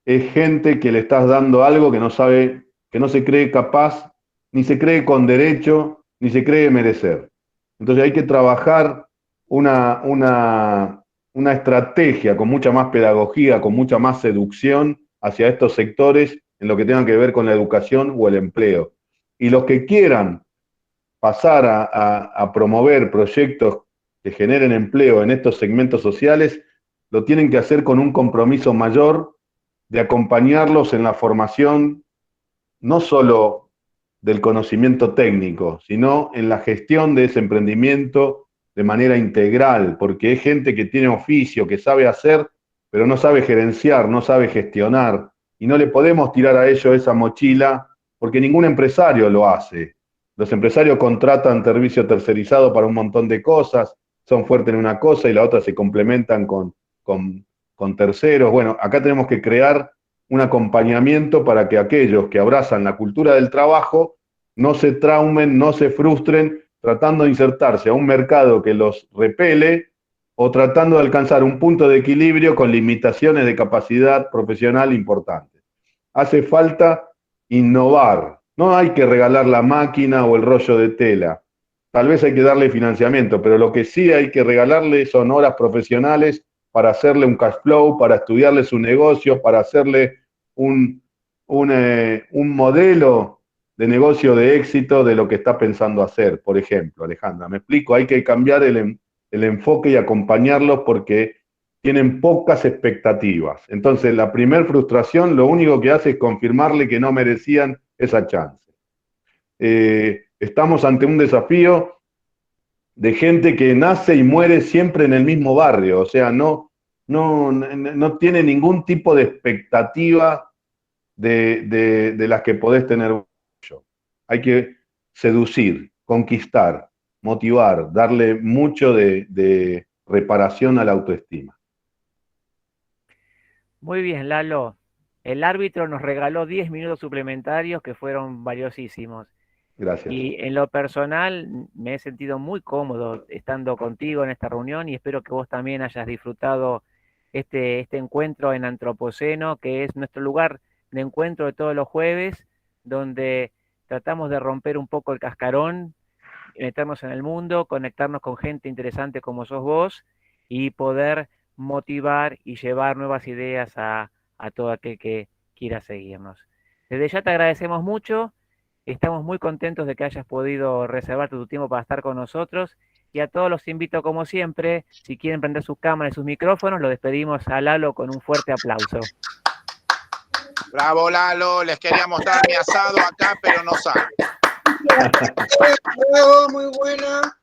es gente que le estás dando algo que no sabe, que no se cree capaz, ni se cree con derecho, ni se cree merecer. Entonces hay que trabajar una estrategia con mucha más pedagogía, con mucha más seducción hacia estos sectores en lo que tenga que ver con la educación o el empleo. Y los que quieran pasar a promover proyectos que generen empleo en estos segmentos sociales, lo tienen que hacer con un compromiso mayor de acompañarlos en la formación, no solo del conocimiento técnico, sino en la gestión de ese emprendimiento de manera integral, porque es gente que tiene oficio, que sabe hacer, pero no sabe gerenciar, no sabe gestionar, y no le podemos tirar a ellos esa mochila, porque ningún empresario lo hace. Los empresarios contratan servicio tercerizado para un montón de cosas, son fuertes en una cosa y la otra se complementan con terceros. Bueno, acá tenemos que crear un acompañamiento para que aquellos que abrazan la cultura del trabajo no se traumen, no se frustren tratando de insertarse a un mercado que los repele o tratando de alcanzar un punto de equilibrio con limitaciones de capacidad profesional importantes. Hace falta innovar. No hay que regalar la máquina o el rollo de tela. Tal vez hay que darle financiamiento, pero lo que sí hay que regalarle son horas profesionales para hacerle un cash flow, para estudiarle su negocio, para hacerle un modelo de negocio de éxito de lo que está pensando hacer. Por ejemplo, Alejandra, me explico, hay que cambiar el enfoque y acompañarlos porque tienen pocas expectativas. Entonces, la primer frustración lo único que hace es confirmarle que no merecían esa chance. Estamos ante un desafío de gente que nace y muere siempre en el mismo barrio, o sea, no tiene ningún tipo de expectativa de las que podés tener yo. Hay que seducir, conquistar, motivar, darle mucho de reparación a la autoestima. Muy bien, Lalo. El árbitro nos regaló 10 minutos suplementarios que fueron valiosísimos. Gracias. Y en lo personal me he sentido muy cómodo estando contigo en esta reunión y espero que vos también hayas disfrutado este encuentro en Antropoceno, que es nuestro lugar de encuentro de todos los jueves, donde tratamos de romper un poco el cascarón, meternos en el mundo, conectarnos con gente interesante como sos vos y poder motivar y llevar nuevas ideas a todo aquel que quiera seguirnos. Desde ya te agradecemos mucho, estamos muy contentos de que hayas podido reservarte tu tiempo para estar con nosotros y a todos los invito como siempre, si quieren prender sus cámaras y sus micrófonos, lo despedimos a Lalo con un fuerte aplauso. Bravo, Lalo, les quería mostrar mi asado acá, pero no sale. Bravo, muy buena.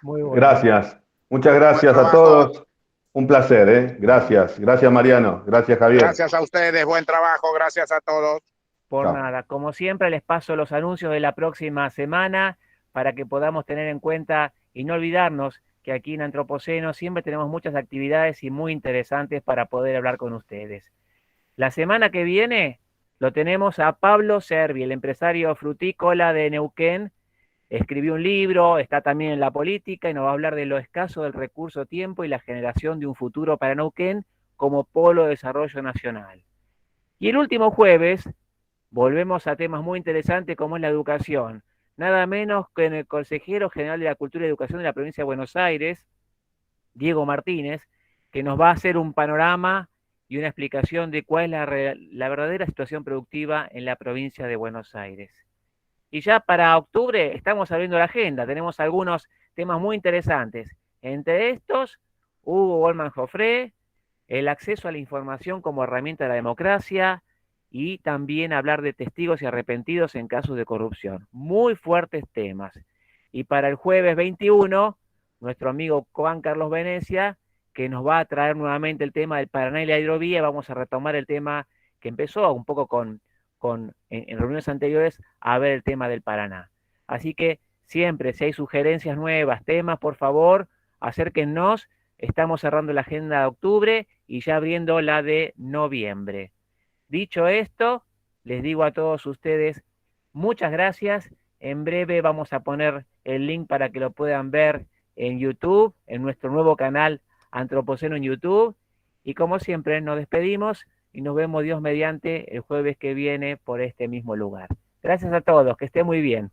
Muy bueno. Gracias. Muchas gracias a todos. Un placer, ¿eh? Gracias. Gracias, Mariano. Gracias, Javier. Gracias a ustedes, buen trabajo, gracias a todos. Por Chao. nada, como siempre les paso los anuncios de la próxima semana para que podamos tener en cuenta y no olvidarnos que aquí en Antropoceno siempre tenemos muchas actividades y muy interesantes para poder hablar con ustedes. La semana que viene lo tenemos a Pablo Servi, el empresario frutícola de Neuquén. Escribió un libro, está también en la política y nos va a hablar de lo escaso del recurso tiempo y la generación de un futuro para Neuquén como polo de desarrollo nacional. Y el último jueves volvemos a temas muy interesantes como es la educación. Nada menos que en el consejero general de la Cultura y Educación de la provincia de Buenos Aires, Diego Martínez, que nos va a hacer un panorama y una explicación de cuál es la verdadera situación productiva en la provincia de Buenos Aires. Y ya para octubre estamos abriendo la agenda, tenemos algunos temas muy interesantes. Entre estos, Hugo Goldman Joffre, el acceso a la información como herramienta de la democracia y también hablar de testigos y arrepentidos en casos de corrupción. Muy fuertes temas. Y para el jueves 21, nuestro amigo Juan Carlos Venecia, que nos va a traer nuevamente el tema del Paraná y la hidrovía, vamos a retomar el tema que empezó un poco en reuniones anteriores a ver el tema del Paraná. Así que siempre, si hay sugerencias nuevas, temas, por favor, acérquennos. Estamos cerrando la agenda de octubre y ya abriendo la de noviembre. Dicho esto, les digo a todos ustedes, muchas gracias. En breve vamos a poner el link para que lo puedan ver en YouTube, en nuestro nuevo canal Antropoceno en YouTube. Y como siempre, nos despedimos y nos vemos Dios mediante el jueves que viene por este mismo lugar. Gracias a todos, que estén muy bien.